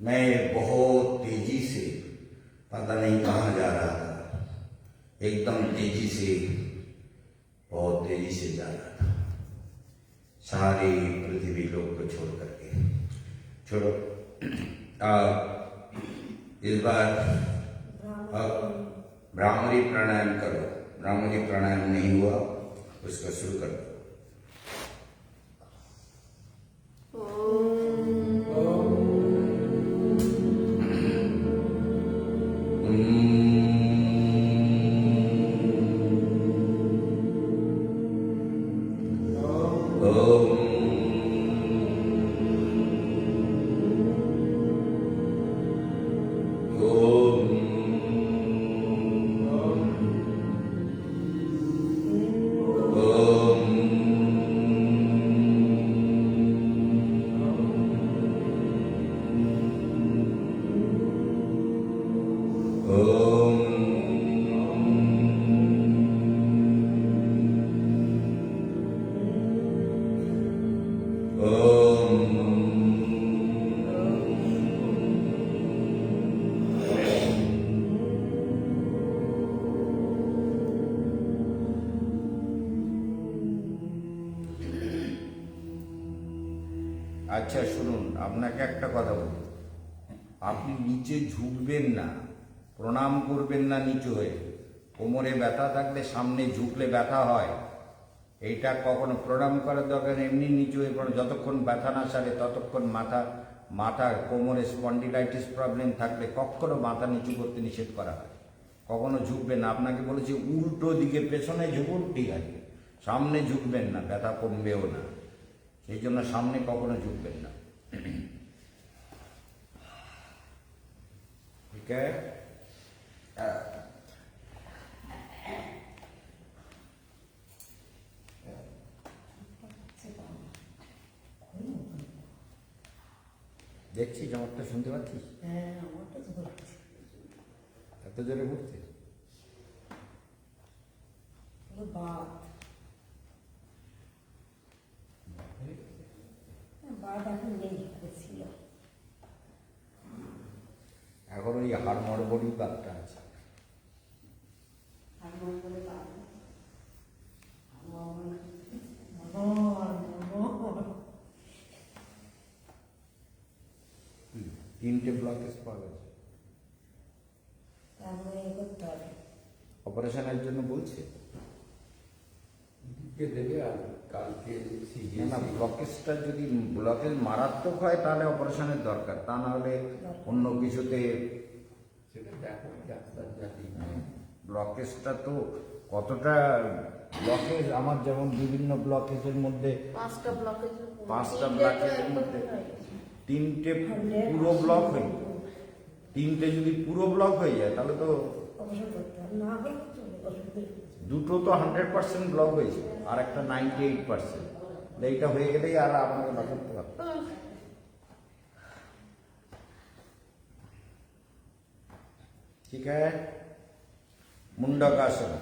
मैं बहुत तेजी से पता नहीं कहाँ जा रहा था, एकदम तेजी से, बहुत तेजी से जा रहा था, सारी पृथ्वी लोक को छोड़ करके। छोड़ो, इस बार ब्राह्मणी प्राणायाम करो। ब्राह्मणी प्राणायाम नहीं हुआ, उसका शुरू करो। আচ্ছা শুনুন, আপনাকে একটা কথা বলি, আপনি নিচে ঝুঁকবেন না, প্রণাম করবেন না নিচু হয়ে। কোমরে ব্যথা থাকলে সামনে ঝুঁকলে ব্যথা হয়, এইটা কখনো প্রণাম করার দরকার নেই। এমনি নিচু হয়ে পড়ে, যতক্ষণ ব্যথা না সারে ততক্ষণ মাথা কোমরে স্পন্ডিলাইটিস প্রবলেম থাকলে কখনো মাথা নিচু করতে নিষেধ করা হয়। কখনো ঝুঁকবেন না। আপনাকে বলেছি উল্টো দিকে পেছনে ঝুঁকুন, ঠিক আছে, সামনে ঝুঁকবেন না, ব্যথা কমবেও না। সেই জন্য সামনে কখনো ঝুঁকবেন না। ঠিক আছে? দেখছিস আমারটা, শুনতে পাচ্ছিস? হ্যাঁ, আমারটা তো বলছি। এত জোরে ঘুরছে? বাদ এখন নেই, ছিল। এখন ওই হাড়মড়বড়ি বাদটা আছে। তিনটে ব্লকেজ পাওয়া গেছে। অপারেশনের জন্য বলছে দেবে আর কালকে না, ব্লকেজটা যদি ব্লকেজ মারাত্মক হয় তাহলে অপারেশনের দরকার, তা না হলে অন্য কিছুতে। সেটা দেখো ডাক্তার জাতি। ব্লকেজটা তো কতটা ব্লকেজ, আমার যেমন বিভিন্ন ব্লকেজের মধ্যে 5টা ব্লকেজ, 5টা ব্লকেজের মধ্যে 3টে পুরো ব্লক হয়ে, 3টে যদি পুরো ব্লক হয়ে যায় তাহলে তো দুটো তো 100% ব্লক হয়েছে, আর একটা 98%। এইটা হয়ে গেলেই আর আপনাকে না করতে পারবে। ঠিক আছে, মুন্ডকাসন।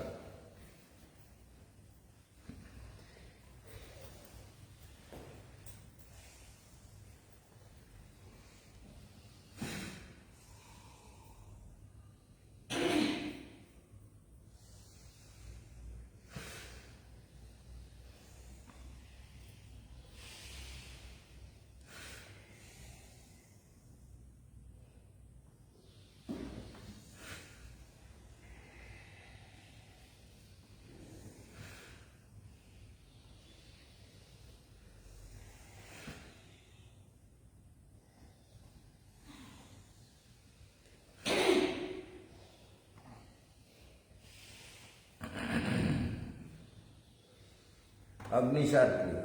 अग्निसार क्रिया।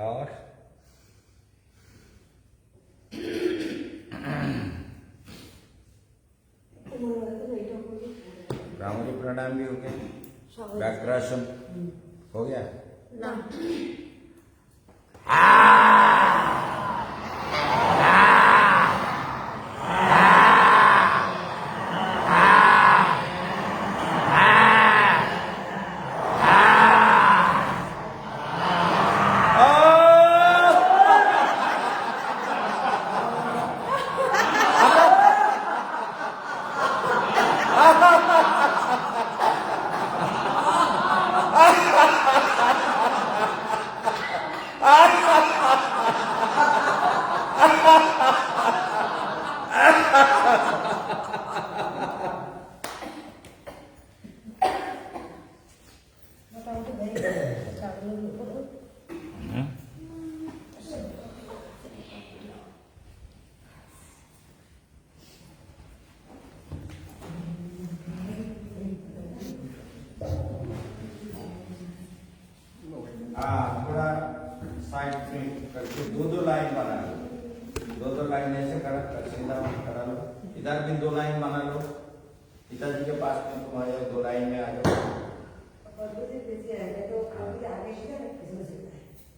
और भ्रामरी प्राणायाम भी हो गया, व्याघ्रासन हो गया ना। साइड फ्लिप करके दो दो लाइन बना लो, दो दो लाइन ऐसे कर सीधा करा लो, इधर भी दो लाइन बना लो, पिताजी के पास में तुम आ जाओ, दो लाइन में आ जाओ,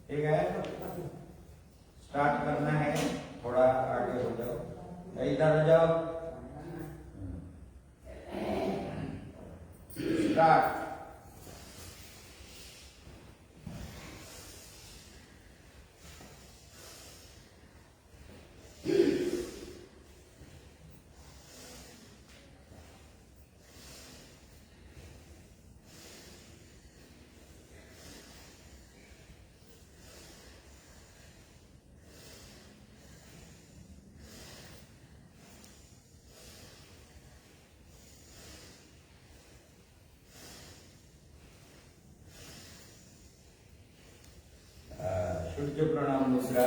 ठीक है। स्टार्ट करना है, थोड़ा आगे हो जाओ, इधर हो जाओ, स्टार्ट। सूर्य प्रणाम मुद्रा,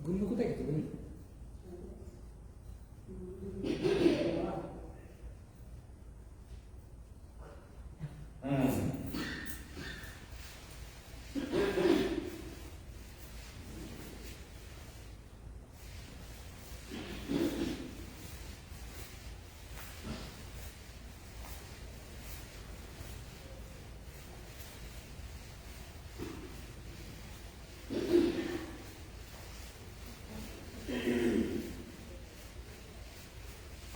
गुल्लू कुठे घेतो गुल्लू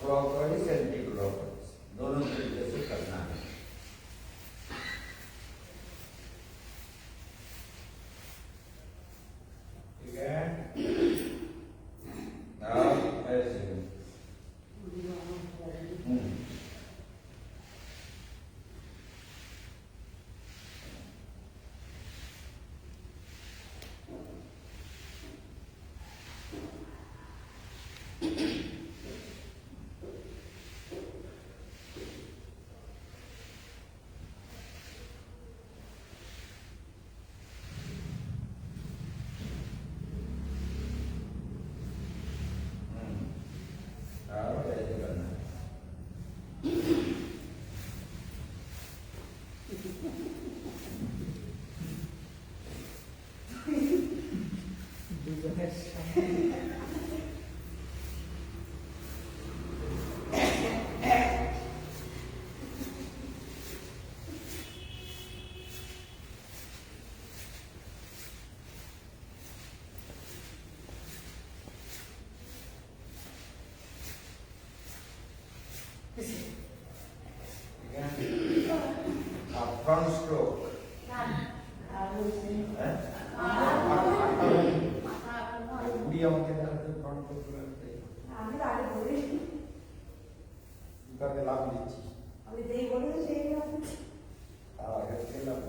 क्लॉकवाइज एंटी क्लॉकवाइज दोनों तरीके से करना है। ठीक है, अब ऐसे करना है। फ्रंट स्ट्रोक गुड़िया होते फ्रंट स्ट्रोक करके लाभ लीजिए लाभ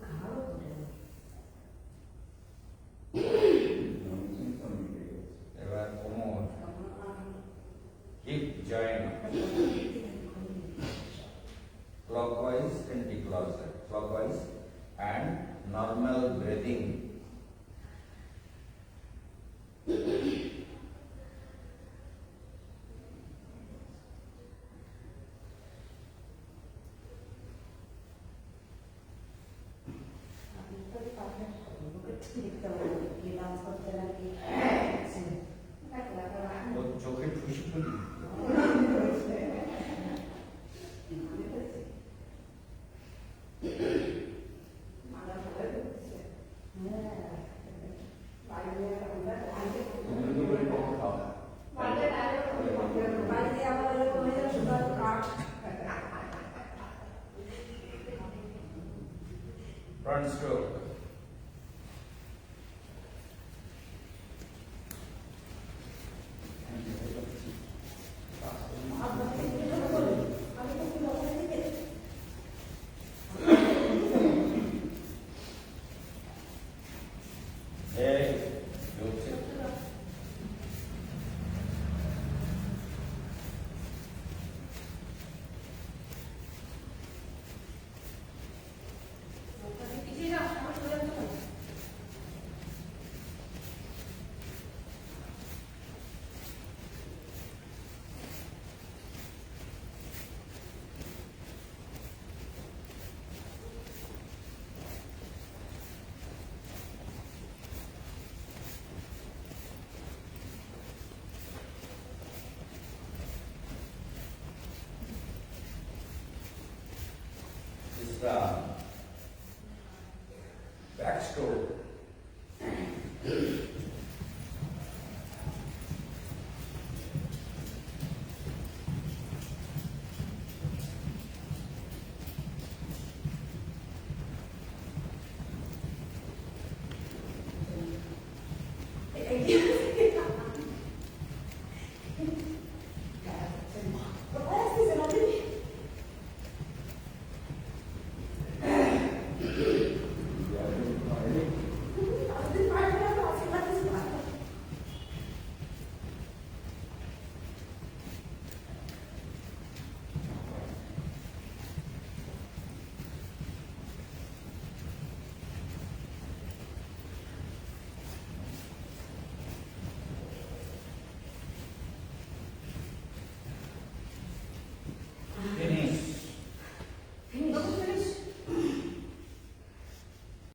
खाओ চোখে খুশি খুলি front stroke. Hey, good sit. Back stroke.